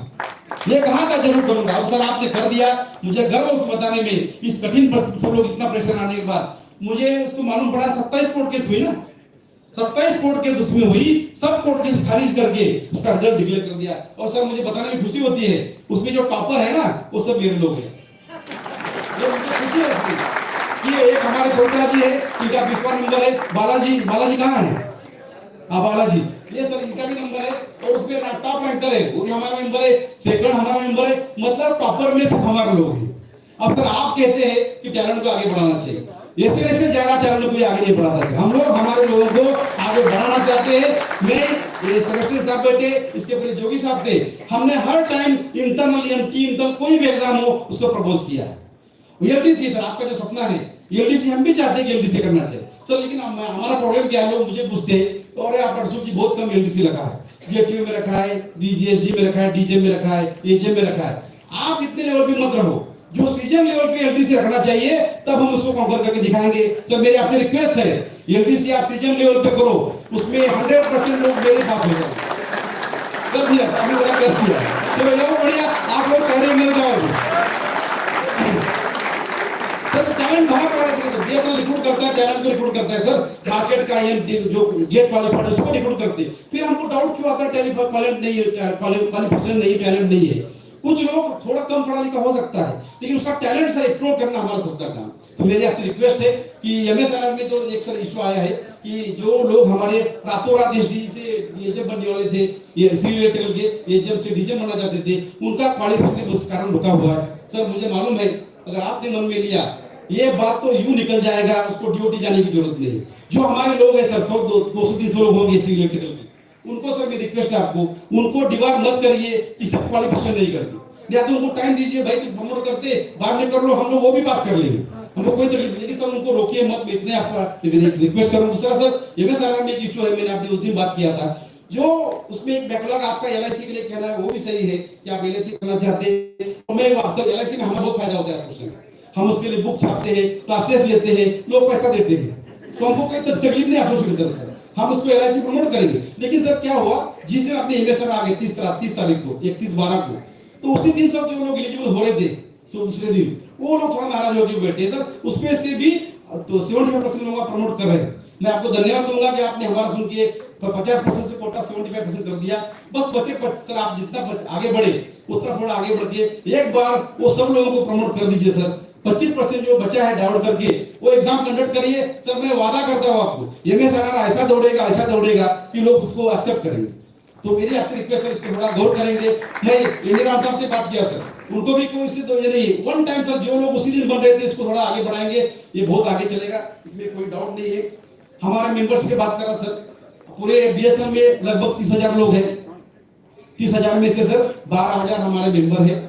S1: ये कहा था जरूर करूंगा। और सर आपने कर दिया, मुझे गर्व उस बताने में, इस कठिन परिस्थिति सब लोग इतना प्रेशर आने के बाद मुझे उसको मालूम पड़ा 27 कोर्ट केस हुई ना, 27 कोर्ट केस उसमें हुई, सब कोर्ट केस खारिज करके उसका रिजल्ट डिक्लेयर कर दिया। और सर मुझे बताने में खुशी होती है, उसमें जो टॉपर है ना वो सब मेरे लोग हैं, ये मुझे खुशी होती है कि एक हमारे सोचा जी है, इनका 20वां नंबर है, बालाजी कहाँ है, हाँ बालाजी, ये सर इनका भी नंबर है, और उसमें टॉप रैंकर है, वो भी हमारा मेंबर है, सेकंड हमारा मेंबर है, मतलब टॉपर में सब हमारे लोग हैं। अब सर आप कहते हैं कि टैलेंट को आगे बढ़ाना चाहिए, ऐसे ज्यादा टैलेंट को आगे नहीं बढ़ाता है, हम लोग हमारे लोगों को आगे बढ़ाना चाहते हैं। मैं ये सेक्रेटरी साहब बैठे, इसके पहले जोगी साहब थे, हमने हर टाइम इंटरनल इंटर कोई भी एग्जाम हो उसको प्रपोज किया है। एलडीसी सर आपका जो सपना है, एलडीसी हम भी चाहते हैं कि एलडीसी करना चाहिए सर, लेकिन हमारा प्रॉब्लम क्या है, लोग मुझे पूछते हैं और आप परसों जी बहुत कम एलडीसी रखा है, जेटीयू में रखा है, डीजीएसडी में रखा है, डीजे में रखा है, एजे में रखा है। आप इतने लेवल पे मत रहो, जो सीजन लेवल पे एलडीसी रखना चाहिए, तब हम उसको कॉन्कर करके दिखाएंगे। तो मेरी आपसे रिक्वेस्ट है, एलडीसी आप सीजन लेवल पे करो, उसमें 100% लोग मेरे साथ हो जाए। कर दिया आपने, बड़ा कर दिया, चलो ये बढ़िया, आप लोग पहले मिल जाओगे। सर टैलेंट बहुत बड़ा है, ये तो रिक्रूट करता है, टैलेंट को रिक्रूट करता है सर, मार्केट का ये जो गेट क्वालिफाइड उसको रिक्रूट करते हैं। फिर हमको डाउट क्यों आता है, टैलेंट नहीं है, क्वालिफिकेशन नहीं, टैलेंट नहीं है। कुछ लोग थोड़ा कम पढ़ा लिखा हो सकता है, लेकिन उसका टैलेंट सर एक्सप्लोर करना हमारा सबका काम। तो मेरी आपसे रिक्वेस्ट है कि एमएसआरआर में तो एक सर इशू आया है कि जो लोग हमारे रातों रात एसडी से एजेंट बनने वाले थे, ये सी इलेक्ट्रिकल के एजेंट से डीजे बनना चाहते थे, उनका क्वालिफिकेशन उस कारण रुका हुआ है। सर मुझे मालूम है, अगर आपने मन में लिया ये बात तो यूं निकल जाएगा, उसको ड्यूटी जाने की जरूरत नहीं। जो हमारे लोग हैं सर 200-300 लोग होंगे सी इलेक्ट्रिकल के, उनको सर मेरी रिक्वेस्ट है आपको, उनको डिवार मत करिए कि सब क्वालिफिकेशन नहीं करते, या तो उनको टाइम दीजिए, भाई तुम प्रमोट करते बाद में कर लो, हम लोग वो भी पास कर लेंगे, हमको कोई तकलीफ नहीं, लेकिन सर उनको रोकिए मत। इतने आपका रिक्वेस्ट करूं। दूसरा सर एमएसआरआर में एक इशू है, मैंने आपसे उस दिन बात किया था, जो उसमें एक बैकलॉग आपका एलआईसी के लिए कहना है, वो भी सही है कि आप एलआईसी करना चाहते हैं, तो मैं अक्सर एलआईसी में हमें बहुत फायदा होता है एसोसिएशन, हम उसके लिए बुक छापते हैं, क्लासेस लेते हैं, लोग पैसा देते हैं, तो हमको कोई तकलीफ नहीं एसोसिएशन की तरफ से, हम उसको एलआईसी प्रमोट करेंगे। लेकिन सर क्या हुआ, जिस दिन आपने एमएसआर आ गए 30 तारीख को, 31/12 को, तो उसी दिन सब जो लोग एलिजिबल हो रहे थे, सो दूसरे दिन वो लोग थोड़ा नाराज होकर बैठे सर, उसमें से भी तो 75% लोग प्रमोट कर रहे हैं। मैं आपको धन्यवाद दूंगा कि आपने हमारा सुन के 50% से कोटा 75% कर दिया। बस सर आप जितना आगे बढ़े उतना थोड़ा आगे बढ़ के एक बार वो सब लोगों को प्रमोट कर दीजिए सर। 25% जो बचा है डाउट करके वो एग्जाम कंडक्ट करिए सर, मैं वादा करता हूं आपको एमएसआरआर ऐसा दौड़ेगा कि लोग उसको एक्सेप्ट करेंगे। तो मेरी आपसे रिक्वेस्ट है, इसको थोड़ा गौर करेंगे। मैं इंदिरा साहब से बात किया सर, उनको भी कोई से तो ये नहीं, वन टाइम सर जो लोग उसी दिन बन रहे थे इसको थोड़ा आगे बढ़ाएंगे, ये बहुत आगे चलेगा, इसमें कोई डाउट नहीं है। हमारे मेंबर्स की बात करा सर, पूरे बीएसएन में लगभग 30,000 लोग हैं, 30,000 में से सर 12,000 हमारे मेंबर हैं,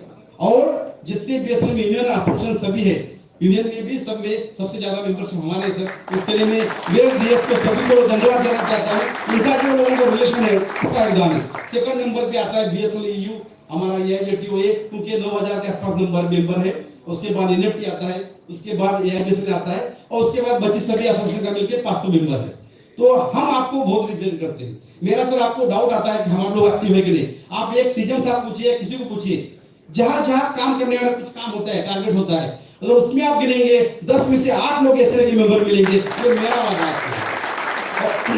S1: और जितने बीएसएन में यूनियन एसोसिएशन सभी है, यूनियन में भी सब में सबसे ज्यादा मेंबर्स हमारे सर। इसके लिए मैं मेरे डीएस को सभी को धन्यवाद देना चाहता हूँ, उनका जो लोगों का रिलेशन है उसका योगदान है। सेकंड नंबर पे आता है बीएसएल ईयू, हमारा एआईजेटीओए, उनके 9,000 के आसपास नंबर मेंबर है। उसके बाद एनएफटी आता है, उसके बाद एआईबीएसएल आता है, और उसके बाद 25 सभी एसोसिएशन का मिलकर 500 मेंबर है। तो हम आपको बहुत रिप्रेजेंट करते हैं। मेरा सर आपको डाउट आता है कि हम लोग एक्टिव है कि नहीं, आप एक सीजन से आप पूछिए, किसी को पूछिए, जहां जहां काम करने वाला कुछ काम होता है, टारगेट होता है, अगर उसमें आप गिनेंगे 10 में से 8 लोग ऐसे के मेंबर मिलेंगे, तो मेरा वादा आपको।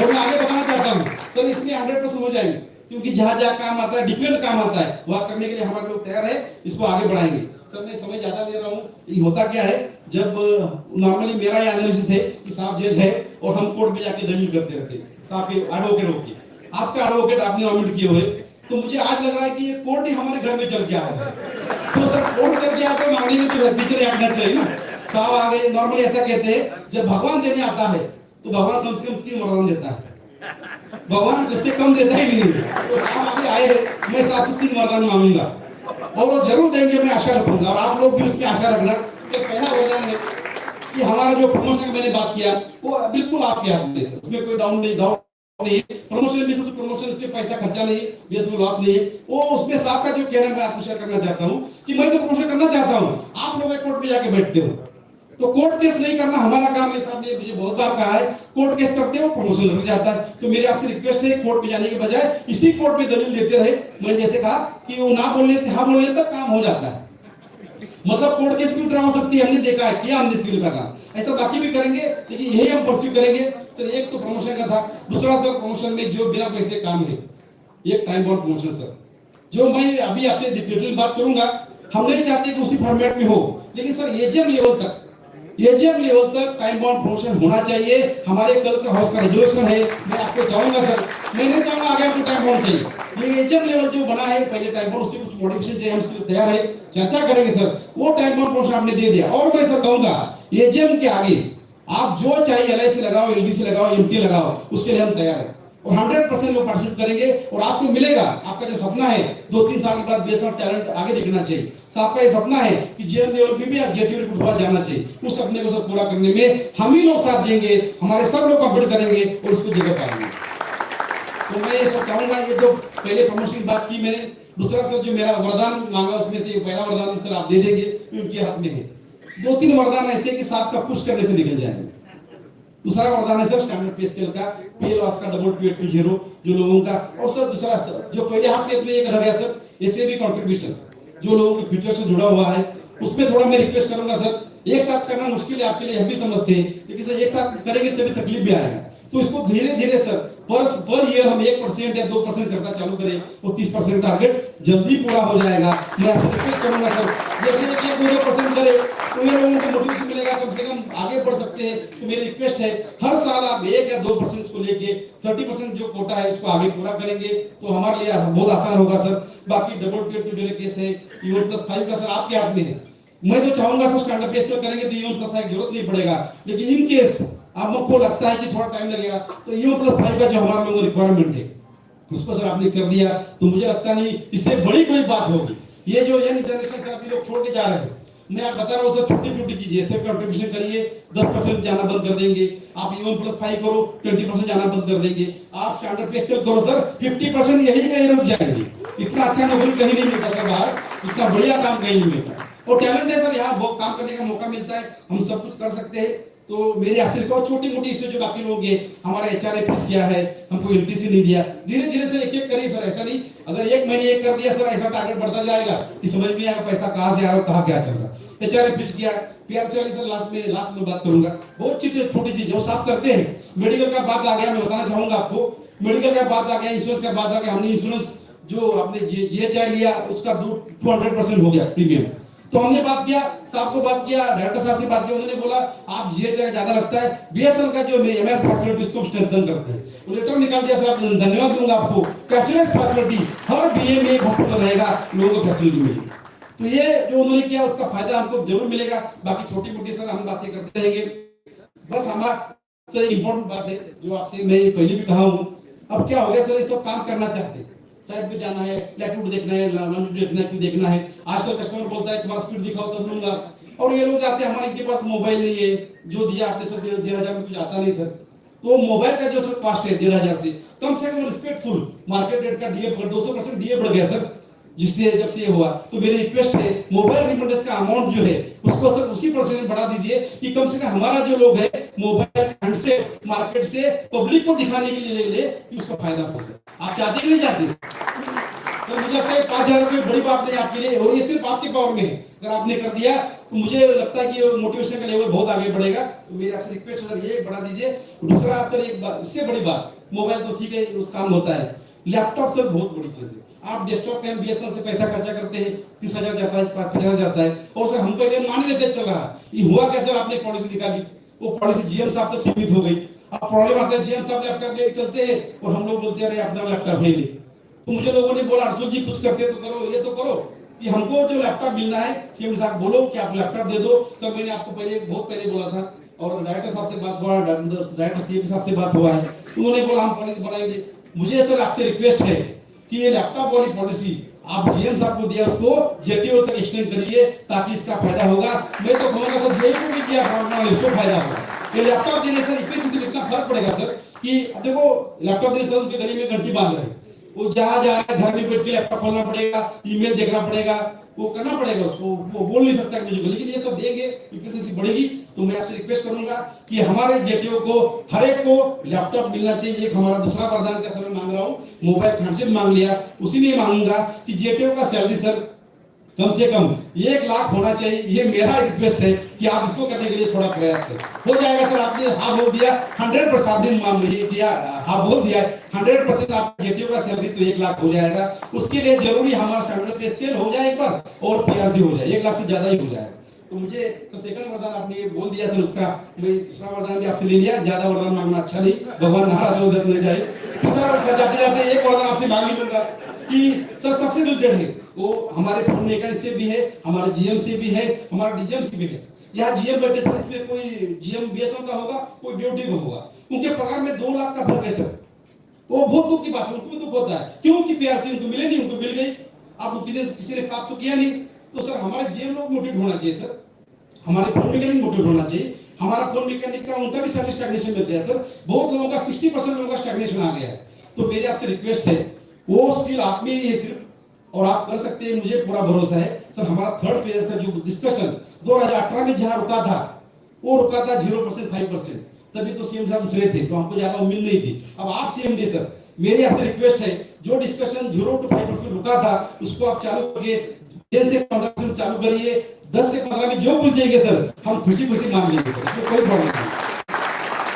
S1: और मैं आगे बताना चाहता हूं सर, इसमें 100% हो जाएंगे, क्योंकि जहां जहां काम आता है, डिफरेंट काम आता है, वह करने के लिए हमारे लोग तैयार है, इसको आगे बढ़ाएंगे। सर मैं समय ज्यादा ले रहा हूँ। ये होता क्या है, जब नॉर्मली मेरा ये एनालिसिस है कि साहब जज है और हम कोर्ट में जाके दलील करते रहते हैं, साहब के एडवोकेट होके, आपका एडवोकेट आपने नॉमिनेट किए हुए, तो मुझे आज लग रहा है कि ये कोर्ट ही हमारे घर में चल के आया है। तो सर कोर्ट चल के आता है, मांगने में तो पीछे आना चाहिए ना। साहब आ गए, नॉर्मली ऐसा कहते हैं जब भगवान देने आता है तो भगवान कम से कम 3 वरदान देता है, भगवान उससे कम देता ही नहीं। तो साहब आगे आए हैं, मैं 7 से 3 वरदान मांगूंगा और वो जरूर देंगे, मैं आशा रखूंगा और आप लोग भी उसकी आशा रखना। कि पहला वरदान है कि हमारा जो प्रमोशन की मैंने बात किया वो बिल्कुल आपके हाथ में है, उसमें कोई डाउट नहीं। प्रमोशन में से तो प्रमोशन इसमें पैसा खर्चा नहीं है, इसमें लॉस नहीं है। वो उसमें साहब का जो कहना मैं आपको शेयर करना चाहता हूँ कि मैं तो प्रमोशन करना चाहता हूँ, आप लोग कोर्ट में जाके बैठते हो, तो कोर्ट केस नहीं करना हमारा काम है। साहब ने मुझे बहुत बार कहा है कोर्ट केस करते हो प्रमोशन रुक जाता है। तो मेरी आपसे रिक्वेस्ट है कोर्ट में जाने के बजाय इसी कोर्ट में दलील देते रहे। मैंने जैसे कहा कि वो ना बोलने से हाँ बोलने तक काम हो जाता है, मतलब कोर्ट केस भी ड्रा हो सकती है, हमने देखा है, किया हमने सिविल का काम, ऐसा बाकी भी करेंगे, लेकिन यही हम परस्यू करेंगे। तो एक तो प्रमोशन का था, दूसरा सर प्रमोशन में जो बिना पैसे काम है, एक टाइम बाउंड प्रमोशन सर, जो मैं अभी आपसे डिटेल बात करूंगा, हम नहीं चाहते कि उसी फॉर्मेट में हो, लेकिन सर एजीएम लेवल तक टाइम बाउंड प्रमोशन होना चाहिए। हमारे कल का हाउस का रेजोल्यूशन है, मैं आपको चाहूंगा सर, मैं नहीं चाहूंगा आगे आपको टाइम बाउंड चाहिए, ये एजीएम लेवल जो बना है पहले टाइम बाउंड, उससे कुछ मॉडिफिकेशन चाहिए, हम उसके लिए तैयार है, चर्चा करेंगे सर। वो टाइम बाउंड प्रमोशन आपने दे दिया, और मैं सर कहूंगा एजीएम के आगे आप जो चाहिए एलआईसी लगाओ, एलबीसी लगाओ, एमटी लगाओ, उसके लिए हम तैयार हैं और 100% लोग पार्टिसिपेट करेंगे और आपको मिलेगा। आपका जो सपना है 2-3 साल के बाद बेस ऑफ टैलेंट आगे दिखना चाहिए, आपका ये सपना है कि जेएम लेवल में भी आप जेटी लेवल पर जाना चाहिए, उस सपने को सब पूरा करने में हम ही लोग साथ देंगे, हमारे सब लोग कॉम्पीट करेंगे और उसको जगह पाएंगे। तो मैं ये सब चाहूंगा, ये जो पहले प्रमोशन की बात की मैंने, दूसरा तो जो मेरा वरदान मांगा उसमें से पहला वरदान सर आप दे देंगे, उनके हाथ में है। 2-3 वरदान ऐसे कि साथ का पुश करने से निकल जाएंगे। दूसरा वरदान है सर स्टैंडर्ड पे स्केल का, पीएल लॉस का 2280 जो लोगों का, और सर दूसरा सर जो पहले आपके में एक रह गया सर, ऐसे भी कंट्रीब्यूशन जो लोगों के फ्यूचर से जुड़ा हुआ है, उसमें थोड़ा मैं रिक्वेस्ट करूंगा सर, एक साथ करना मुश्किल है आपके लिए, हम भी समझते हैं, लेकिन सर एक साथ करेंगे तभी तकलीफ भी आएगा। तो इसको धीरे धीरे सर पर ईयर हम 1% या 2% करना चालू करें, वो 30% टारगेट जल्दी पूरा हो जाएगा। मैं आपसे रिक्वेस्ट करूंगा सर, जैसे 1-2% करे तो ये लोगों को मोटिवेशन मिलेगा, कम से कम आगे बढ़ सकते हैं। तो मेरी रिक्वेस्ट है हर साल आप 1 या 2% को लेके 30% जो कोटा है उसको आगे पूरा करेंगे तो हमारे लिए बहुत आसान होगा सर। बाकी डबल पेड जो केस है E1+5 का सर आपके हाथ में है, मैं तो चाहूंगा सर स्टैंडर्ड पे स्केल करेंगे तो E1+5 की जरूरत नहीं पड़ेगा, लेकिन इन केस आपको लगता है कि थोड़ा टाइम लगेगा तो E1+5 का जो हमारा लोगों रिक्वायरमेंट है उसको सर आपने कर दिया, तो मुझे लगता नहीं इससे बड़ी कोई बात होगी। ये जो यंग जनरेशन सर अभी लोग छोड़ के जा रहे हैं, मैं आप बता रहा हूँ सर, छोटी-छोटी चीजें जैसे कंट्रीब्यूशन करिए 10% जाना बंद कर देंगे, आप E1+5 करो 20% जाना बंद कर देंगे, आप स्टैंडर्ड पे स्केल करो सर 50% यही में रुक जाएंगे। इतना अच्छा नौकरी कहीं नहीं मिलता सर बाहर, इतना बढ़िया काम कहीं नहीं मिलता, और टैलेंट है सर, यहाँ बहुत काम करने का मौका मिलता है, हम सब कुछ कर सकते हैं। तो मेरी आपसे रिक्वेस्ट, छोटी मोटी इश्यू जो बाकी लोग हैं, हमारा एचआरए फिक्स किया है, हमको एलटीसी नहीं दिया, धीरे धीरे से एक-एक करिए सर, ऐसा नहीं अगर 1 महीने एक कर दिया सर, ऐसा टारगेट बढ़ता जाएगा कि समझ में आएगा पैसा कहां से आ रहा है, कहां क्या चल रहा है। एचआरए फिक्स किया, पीआरसी वाली सर लास्ट में बात करूंगा, बहुत छोटी चीज जो साफ करते हैं। मेडिकल का बात आ गया, मैं बताना चाहूंगा आपको, मेडिकल का बात आ गया, इंश्योरेंस का बात आ गया, हमने इंश्योरेंस जो आपने जीएचआई लिया उसका 200% हो गया प्रीमियम, तो हमने बात किया, साहब को बात किया, डायरेक्टर साहब से बात किया, उन्होंने बोला आप जीएचआई ज्यादा लगता है, बीएसएल का जो एमएस फैसिलिटी उसको स्ट्रेंथन करते हैं, वो लेटर निकाल दिया सर, धन्यवाद दूंगा आपको। कैशलेस फैसिलिटी हर बीए में हॉस्पिटल रहेगा, लोगों को फैसिलिटी मिलेगी, तो ये जो उन्होंने किया उसका फायदा हमको जरूर मिलेगा। बाकी छोटी मोटी सर हम बातें करते रहेंगे, बस हमारा सर इंपॉर्टेंट बात है जो आपसे मैं पहले भी कहा हूँ, अब क्या हो गया सर, इस सब काम करना चाहते हैं, साइड पे जाना है, लैपटॉप देखना है, देखना है, आजकल कस्टमर बोलता है तुम्हारा स्पीड दिखाओ सब लूंगा, और ये लोग जाते हैं हमारे इनके पास मोबाइल नहीं है, जो दिया आपने सर 1,500 में कुछ आता नहीं सर, तो मोबाइल का जो सर कॉस्ट है 1,500 से कम रिस्पेक्टफुल मार्केट रेट का डीए 200% डीए बढ़ गया सर, जिससे जब से ये हुआ, तो मेरी रिक्वेस्ट है मोबाइल रिमोटेस का अमाउंट जो है उसको सर उसी परसेंट बढ़ा दीजिए कि कम से कम हमारा जो लोग है मोबाइल हैंड से मार्केट से पब्लिक को दिखाने के लिए ले कि उसका फायदा हो। आप चाहते कि नहीं चाहते? तो मुझे लगता है 5,000 रुपये बड़ी बात नहीं आपके लिए, और ये सिर्फ आपके पावर में है, अगर आपने कर दिया तो मुझे लगता है कि मोटिवेशन का लेवल बहुत आगे बढ़ेगा। तो मेरी आपसे रिक्वेस्ट है सर ये बढ़ा दीजिए। दूसरा सर एक बात, इससे बड़ी बात, मोबाइल तो ठीक है उस काम होता है, लैपटॉप सर बहुत बड़ी चीज है। आप डेस्कटॉप पे बीएसएनएल से पैसा खर्चा करते हैं, 30,000 जाता है, 50,000 जाता है, और सर हमको ये मान ही लेते चल रहा है। ये हुआ कैसे? आपने पॉलिसी निकाली, वो पॉलिसी जीएम साहब तक सीमित हो गई। अब प्रॉब्लम आता है, जीएम साहब लैपटॉप ले चलते हैं और हम लोग बोलते हैं अरे अपना लैपटॉप ले ले। तो मुझे लोगों ने बोला अर्जुन जी कुछ करते तो करो, ये तो करो कि हमको जो लैपटॉप मिलना है, सीएम साहब बोलो कि आप लैपटॉप दे दो। सर मैंने आपको पहले बहुत पहले बोला था, और डायरेक्टर साहब से बात हुआ, डायरेक्टर सीएम साहब से बात हुआ है, उन्होंने बोला हम पॉलिसी बनाएंगे। मुझे सर आपसे रिक्वेस्ट है कि ये लैपटॉप वाली पॉलिसी आप जीएम साहब को दिया, उसको जेटीओ तक एक्सटेंड करिए ताकि इसका फायदा होगा। मैं तो कहूंगा सर जेटीओ को भी किया इसको फायदा होगा। ये लैपटॉप देने से इतना फर्क पड़ेगा सर कि अब देखो लैपटॉप देने से उनके गले में घंटी बांध रहे हैं, वो जहां जा रहा है घर में बैठ के लैपटॉप खोलना पड़ेगा, ईमेल देखना पड़ेगा, वो करना पड़ेगा उसको, वो बोल नहीं सकता मुझे, लेकिन ये सब देंगे एफिशिएंसी बढ़ेगी। तो मैं आपसे रिक्वेस्ट करूंगा कि हमारे जेटीओ को हर एक को लैपटॉप मिलना चाहिए। एक हमारा दूसरा वरदान का समय मांग रहा हूँ, मोबाइल खांसी मांग लिया, उसी में मांगूंगा कि जेटीओ का सैलरी सर कम से कम 1 लाख होना चाहिए। ये मेरा रिक्वेस्ट है कि आप इसको करने के लिए थोड़ा प्रयास करें। हो जाएगा सर, आपने हाँ बोल दिया 100% मान लीजिए दिया, हाँ बोल दिया 100% आप जेटीओ का सैलरी तो 1 लाख हो जाएगा। उसके लिए जरूरी हमारा स्टैंडर्ड पे स्केल हो जाए एक बार, और पीआरसी हो जाए, 1 लाख से ज्यादा ही हो जाएगा। तो मुझे तो सेकंड वरदान आपने ये बोल दिया सर, उसका मैं दूसरा वरदान भी आपसे ले लिया। ज्यादा वरदान मांगना अच्छा नहीं, भगवान नाराज हो जाए। तीसरा जाते जाते एक वरदान आपसे मांग ही लूंगा कि सर सबसे जो जड़ है वो हमारे फोन मेकर से भी है, हमारे जीएम से भी है, हमारा डीजीएम से भी है। यहाँ जीएम बैठे सर, इसमें कोई जीएम बीएसएनएल का होगा, कोई ड्यूटी का होगा, उनके पगार में 2 लाख का फर्क है सर। वो बहुत दुख की बात है, उनको भी दुख होता है क्योंकि पीआरसी उनको मिले नहीं, उनको मिल गई, आप किसी ने प्राप्त तो किया नहीं। तो सर हमारे जीएम लोग मोटिवेट होना चाहिए सर, हमारे फोन मैकेनिक मोटिवेट होना चाहिए। हमारा फोन मैकेनिक का उनका भी सर्विस स्टैग्नेशन मिल गया सर, बहुत लोगों का 60% लोगों का स्टैग्नेशन आ गया है। तो मेरी आपसे रिक्वेस्ट है, वो स्किल आप में ही है सिर्फ, और आप कर सकते हैं, मुझे पूरा भरोसा है सर। हमारा थर्ड पेज का जो डिस्कशन 2018 में जहां रुका था, वो रुका था 0% 5%, तभी तो सीएम साहब दूसरे थे, तो हमको ज्यादा उम्मीद नहीं थी। अब आप सीएम थे सर, मेरी आपसे रिक्वेस्ट है, जो डिस्कशन 0 to 5% रुका था उसको आप चालू करिए, 10 से 15% चालू करिए। 10 से 15 में जो कुछ देंगे सर हम खुशी खुशी मान लेंगे, कोई प्रॉब्लम नहीं,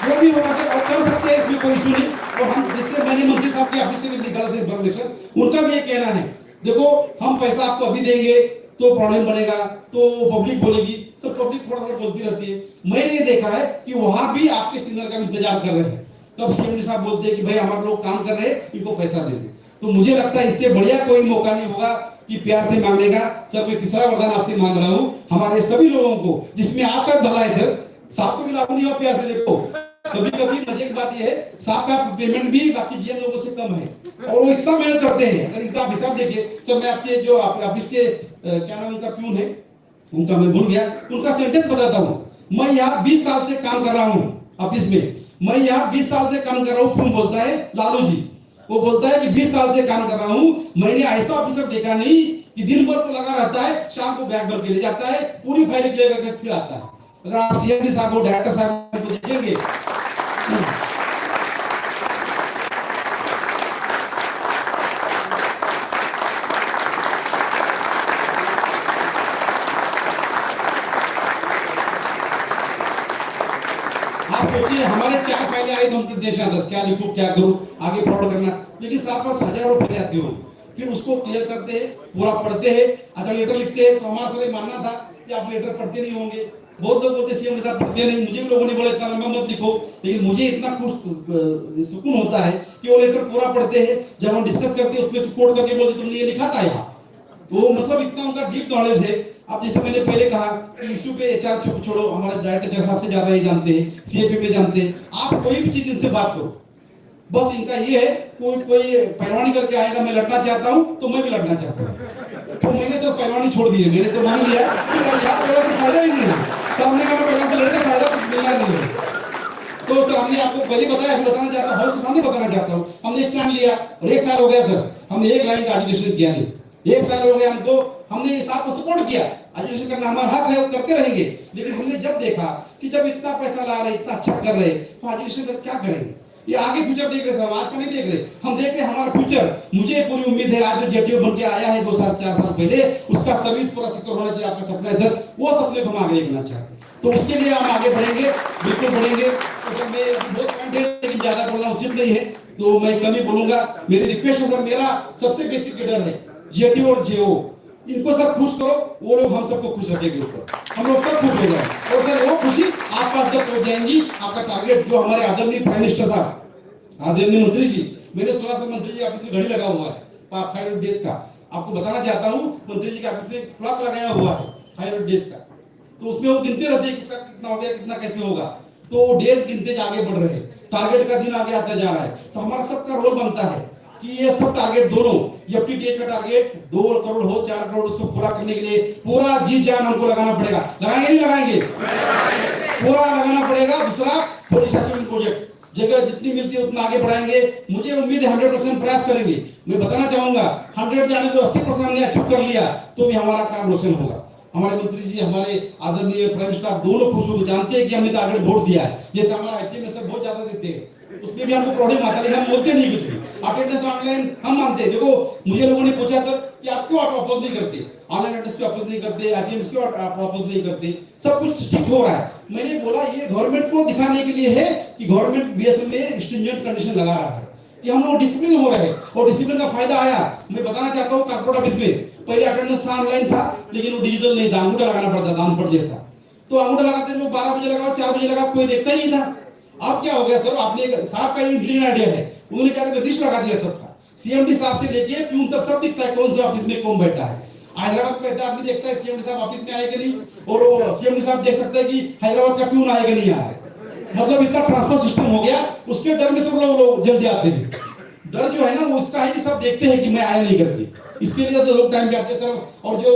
S1: जो भी होगा सर और कर सकते हैं, इसमें कोई इशू नहीं। और हम जिससे मैंने मंत्री साहब के ऑफिस से भी निकाला था इंफॉर्मेशन, उनका भी ये कहना है, देखो हम पैसा आपको अभी देंगे तो प्रॉब्लम बनेगा, तो पब्लिक बोलेगी, तो पब्लिक थोड़ा थोड़ा बोलती रहती है। मैंने ये देखा है कि वहां भी आपके सिग्नल का इंतजार कर रहे हैं, तब सीएम साहब बोलते हैं कि भाई हमारे लोग काम कर रहे हैं, इनको पैसा दे दे। तो मुझे लगता है इससे बढ़िया कोई मौका नहीं होगा कि प्यार से मांगने का। सर मैं तीसरा वरदान आपसे मांग रहा हूँ, हमारे सभी लोगों को, जिसमें आपका भला है सर, साहब को भी लागू नहीं हुआ प्यार से। देखो कभी कभी मजे की बात यह है, साहब का पेमेंट भी बाकी जीएम लोगों से कम है, और वो इतना मेहनत करते हैं। अगर इनका हिसाब देखिए तो मैं आपके जो ऑफिस के क्या नाम उनका प्यून है, उनका मैं भूल गया, उनका सेंटेंस बताता हूँ। मैं यहाँ 20 साल से काम कर रहा हूँ ऑफिस में, मैं यहाँ 20 साल से काम कर रहा हूँ। प्यून बोलता है, लालू जी वो बोलता है कि 20 साल से काम कर रहा हूँ, मैंने ऐसा ऑफिसर देखा नहीं कि दिन भर तो लगा रहता है, शाम को बैग भर के ले जाता है, पूरी फाइल क्लियर करके फिर आता है। अगर आप सीएमडी साहब को, डायरेक्टर साहब को देखेंगे, आप सोचिए हमारे 4 फाइलें आई तो हम देश क्या लिखूं क्या करूं, आगे फॉरवर्ड करना, लेकिन साहब पास हजारों फाइलें आती हो, फिर उसको क्लियर करते हैं, पूरा पढ़ते हैं, अच्छा लेटर लिखते हैं। तो हमारा सर मानना था कि आप लेटर पढ़ते नहीं होंगे, बहुत लोग बोलते सीएम के साथ पढ़ते नहीं, मुझे भी लोगों ने बोला इतना लंबा मत लिखो, लेकिन मुझे इतना खुश सुकून होता है कि वो लेटर पूरा पढ़ते हैं। जब हम डिस्कस करते हैं उसमें से कोट करके बोलते तुमने ये लिखा था यहाँ, तो मतलब इतना उनका डीप नॉलेज है। अब जैसे मैंने पहले कहा कि इशू पे एचआर छोड़ो, हमारे डायरेक्टर साहब से ज्यादा ये जानते हैं, सीएपी पे जानते हैं, आप कोई भी चीज इनसे बात करो, बस इनका ये है कोई पहलवानी करके आएगा, मैं लड़ना चाहता हूँ तो मैं भी लड़ना चाहता हूँ, तो मैंने सिर्फ पहलवानी छोड़ दी है, मैंने तो मान लिया फायदा ही नहीं है, सामने का पहलवान से लड़ने फायदा कुछ मिलना नहीं है। तो सर हमने आपको पहले बताया, अभी बताना चाहता हूँ, के सामने बताना चाहता हूँ, हमने स्टैंड लिया और 1 साल हो गया सर, हमने 1 लाइन का एजुकेशन किया नहीं, 1 साल हो गया हमको, हमने इस आपको सपोर्ट किया, एजुकेशन करना हमारा हक है, करते रहेंगे। लेकिन हमने जब देखा कि जब इतना पैसा ला रहे, इतना अच्छा कर रहे, तो एजुकेशन कर क्या करेंगे। ये आगे फ्यूचर देख रहे हैं, हम आज का नहीं देख रहे, हम देख रहे हैं हमारा फ्यूचर। मुझे पूरी उम्मीद है आज जो जेटीओ बन के आया है 2 साल 4 साल पहले, उसका सर्विस पूरा सिक्योर होना चाहिए। आपका सपना है सर, वो सपने को हम आगे देखना चाहते हैं, तो उसके लिए हम आगे बढ़ेंगे, बिल्कुल बढ़ेंगे। तो सर मैं बहुत पॉइंट है लेकिन ज्यादा बोलना उचित नहीं है, तो मैं कम ही बोलूंगा। मेरी रिक्वेस्ट है सर, मेरा सबसे बेसिक लीडर है जेटीओ और जेओ, इनको सब खुश करो, वो लोग हम सबको खुश रखेंगे ऊपर, हम लोग सब खुश हो जाए। और सर वो खुशी आप पास जब पहुंच जाएंगी, आपका टारगेट जो हमारे आदरणीय प्राइम मिनिस्टर साहब, आदरणीय मंत्री जी, मैंने 16 साल मंत्री जी ऑफिस में घड़ी लगा हुआ है 500 डेज का, आपको बताना चाहता हूँ। मंत्री जी के ऑफिस में क्लॉक लगाया हुआ है 500 डेज का, तो उसमें वो गिनते रहते हैं किसका कितना हो गया, कितना कैसे होगा, तो डेज गिनते आगे बढ़ रहे हैं, टारगेट का दिन आगे आता जा रहा है। तो हमारा सबका रोल बनता है कि ये सब टारगेट दोनों, एफटीटीएच का टारगेट 2 करोड़ हो 4 करोड़, उसको पूरा करने के लिए पूरा जी जान हमको लगाना पड़ेगा। लगाएंगे नहीं लगाएंगे? पूरा लगाना पड़ेगा। दूसरा पुलिस अचीवमेंट प्रोजेक्ट, जगह जितनी मिलती है उतना आगे बढ़ाएंगे। मुझे उम्मीद है 100% प्रयास करेंगे। मैं बताना चाहूंगा 100 जाने तो 80% हमने अचीव कर लिया तो भी हमारा काम रोशन होगा। हमारे मंत्री जी, हमारे आदरणीय प्राइम मिनिस्टर दोनों खुश होकर जानते हैं कि हमने टारगेट वोट दिया है। जैसे हमारा आईटी में सब बहुत ज्यादा देते हैं, उसमें भी हमको प्रॉब्लम आता है, हम बोलते नहीं कुछ भी। अटेंडेंस ऑनलाइन हम मानते हैं। देखो मुझे लोगों ने पूछा सर कि आप क्यों अपोज नहीं करते, ऑनलाइन अटेंडेंस क्यों अपोज नहीं करते, आईटीएम्स क्यों अपोज नहीं करते, सब कुछ स्ट्रिक्ट हो रहा है। मैंने बोला ये गवर्नमेंट को दिखाने के लिए है कि गवर्नमेंट बीएसएफ में स्ट्रिंजेंट कंडीशन लगा रहा है कि हम लोग डिसिप्लिन हो रहे हैं, और डिसिप्लिन का फायदा आया। मैं बताना चाहता हूँ कॉर्पोरेट ऑफिस में पहले अटेंडेंस था, ऑनलाइन था, लेकिन वो डिजिटल नहीं था, अंगूठा लगाना पड़ता था अनपढ़ जैसा। तो अंगूठा लगाते लोग 12 बजे लगाओ 4 बजे लगाओ, कोई देखता ही नहीं था। अब क्या हो गया सर, आपने साहब का इंजीनियर आइडिया है, उन्होंने क्या किया, लिस्ट लगा दिया सबका, सीएमडी साहब से लेके प्यून तक सब दिखता है कौन से ऑफिस में कौन बैठा है। हैदराबाद में बैठा आदमी देखता है सीएमडी साहब ऑफिस में आएगा नहीं, और वो सीएमडी साहब देख सकता है कि हैदराबाद का प्यून आएगा नहीं आएगा। मतलब इतना ट्रांसफर सिस्टम हो गया, उसके डर में सब लोग जल्दी आते हैं। डर जो है ना वो इसका है कि सब देखते हैं कि मैं आया नहीं करके, इसके लिए तो लोग टाइम पे आते सर। और जो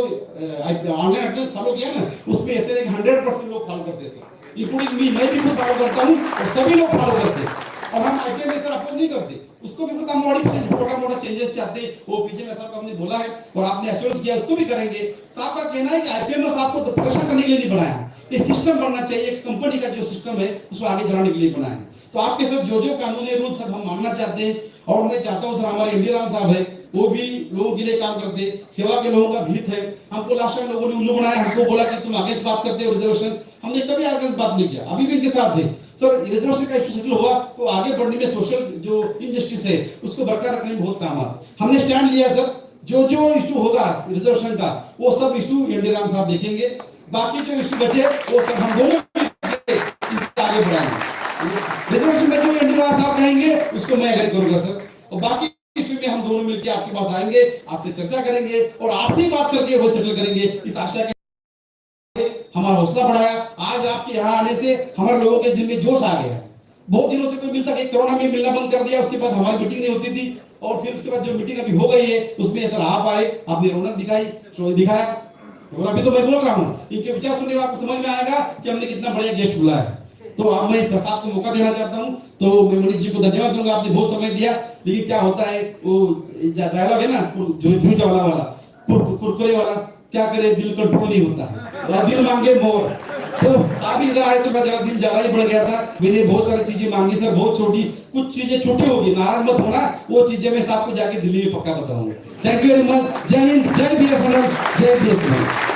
S1: ऑनलाइन अटेंडेंस फॉलो किया ना, उसमें ऐसे 100% लोग फॉलो करते हैं, इंक्लूडिंग मी, मैं भी खुद फॉलो करता हूँ और सभी लोग फॉलो करते हैं। और हम आईटीएम में सर अपोज नहीं करते, उसको भी हम मॉडिफिकेशन छोटा मोटा चेंजेस चाहते हैं, वो पीछे में साहब को हमने बोला है और आपने एश्योरेंस किया, उसको भी करेंगे। साहब का कहना है कि आईपीएम में आपको तो परेशान करने के लिए नहीं बनाया, ये सिस्टम बनना चाहिए, एक कंपनी का जो सिस्टम है उसको आगे चलाने के लिए बनाया। तो आपके सब जो कानून है रूल सब हम मानना चाहते हैं। और मैं चाहता हूँ सर, हमारे इंडिया राम साहब है, वो भी लोगों के लिए काम करते, सेवा के लोगों का हित है। हमको लास्ट टाइम लोगों ने उल्लू बनाया, हमको बोला कि तुम आगे से बात करते हो रिजर्वेशन, हमने कभी आगे से बात नहीं किया, अभी भी इनके साथ थे सर। रिजर्वेशन का इशू सेटल हुआ तो आगे बढ़ने में सोशल जो इनजस्टिस है उसको बरकरार रखने में बहुत काम आता। हमने स्टैंड लिया सर, जो जो इशू होगा रिजर्वेशन का वो सब इशू इंडिया राम साहब देखेंगे, बाकी जो इशू बचे वो सब हम दोनों आगे बढ़ाएंगे। रिजर्वेशन में जो इंडिया साहब कहेंगे उसको मैं एग्री करूंगा सर, और बाकी इशू में हम दोनों मिलकर आपके पास आएंगे, आपसे चर्चा करेंगे और आपसे बात करके वो सेटल करेंगे। इस आशा के हमारा हौसला बढ़ाया, आज आपके यहाँ आने से हमारे लोगों के दिल में जोश आ गया। बहुत दिनों से कोई मिलता, कि कोरोना में मिलना बंद कर दिया, उसके बाद हमारी मीटिंग नहीं होती थी, और फिर उसके बाद जो मीटिंग अभी हो गई है उसमें सर आप आए, आपने रौनक दिखाया, और अभी तो मैं बोल रहा हूँ, इनके विचार सुनने आपको समझ में आएगा कि हमने कितना बढ़िया गेस्ट बुलाया है। तो अब मैं साहब को मौका देना चाहता हूँ, तो मैं मनीष जी को धन्यवाद दूंगा, आपने बहुत समय दिया। लेकिन क्या होता है वो डायलॉग है ना, जो वाला कुरकुरे वाला, क्या करे दिल कंट्रोल नहीं होता है, दिल मांगे मोर। तो आप इधर आए तो मैं जरा दिल ज्यादा ही बढ़ गया था, मैंने बहुत सारी चीजें मांगी सर, बहुत छोटी, कुछ चीजें छोटी होगी, नाराज मत होना, वो चीजें मैं साहब को जाके दिल्ली में पक्का बताऊंगा। Thank you very much. जय हिंद, जय बीएसएनएल, जय बीएसएनएल।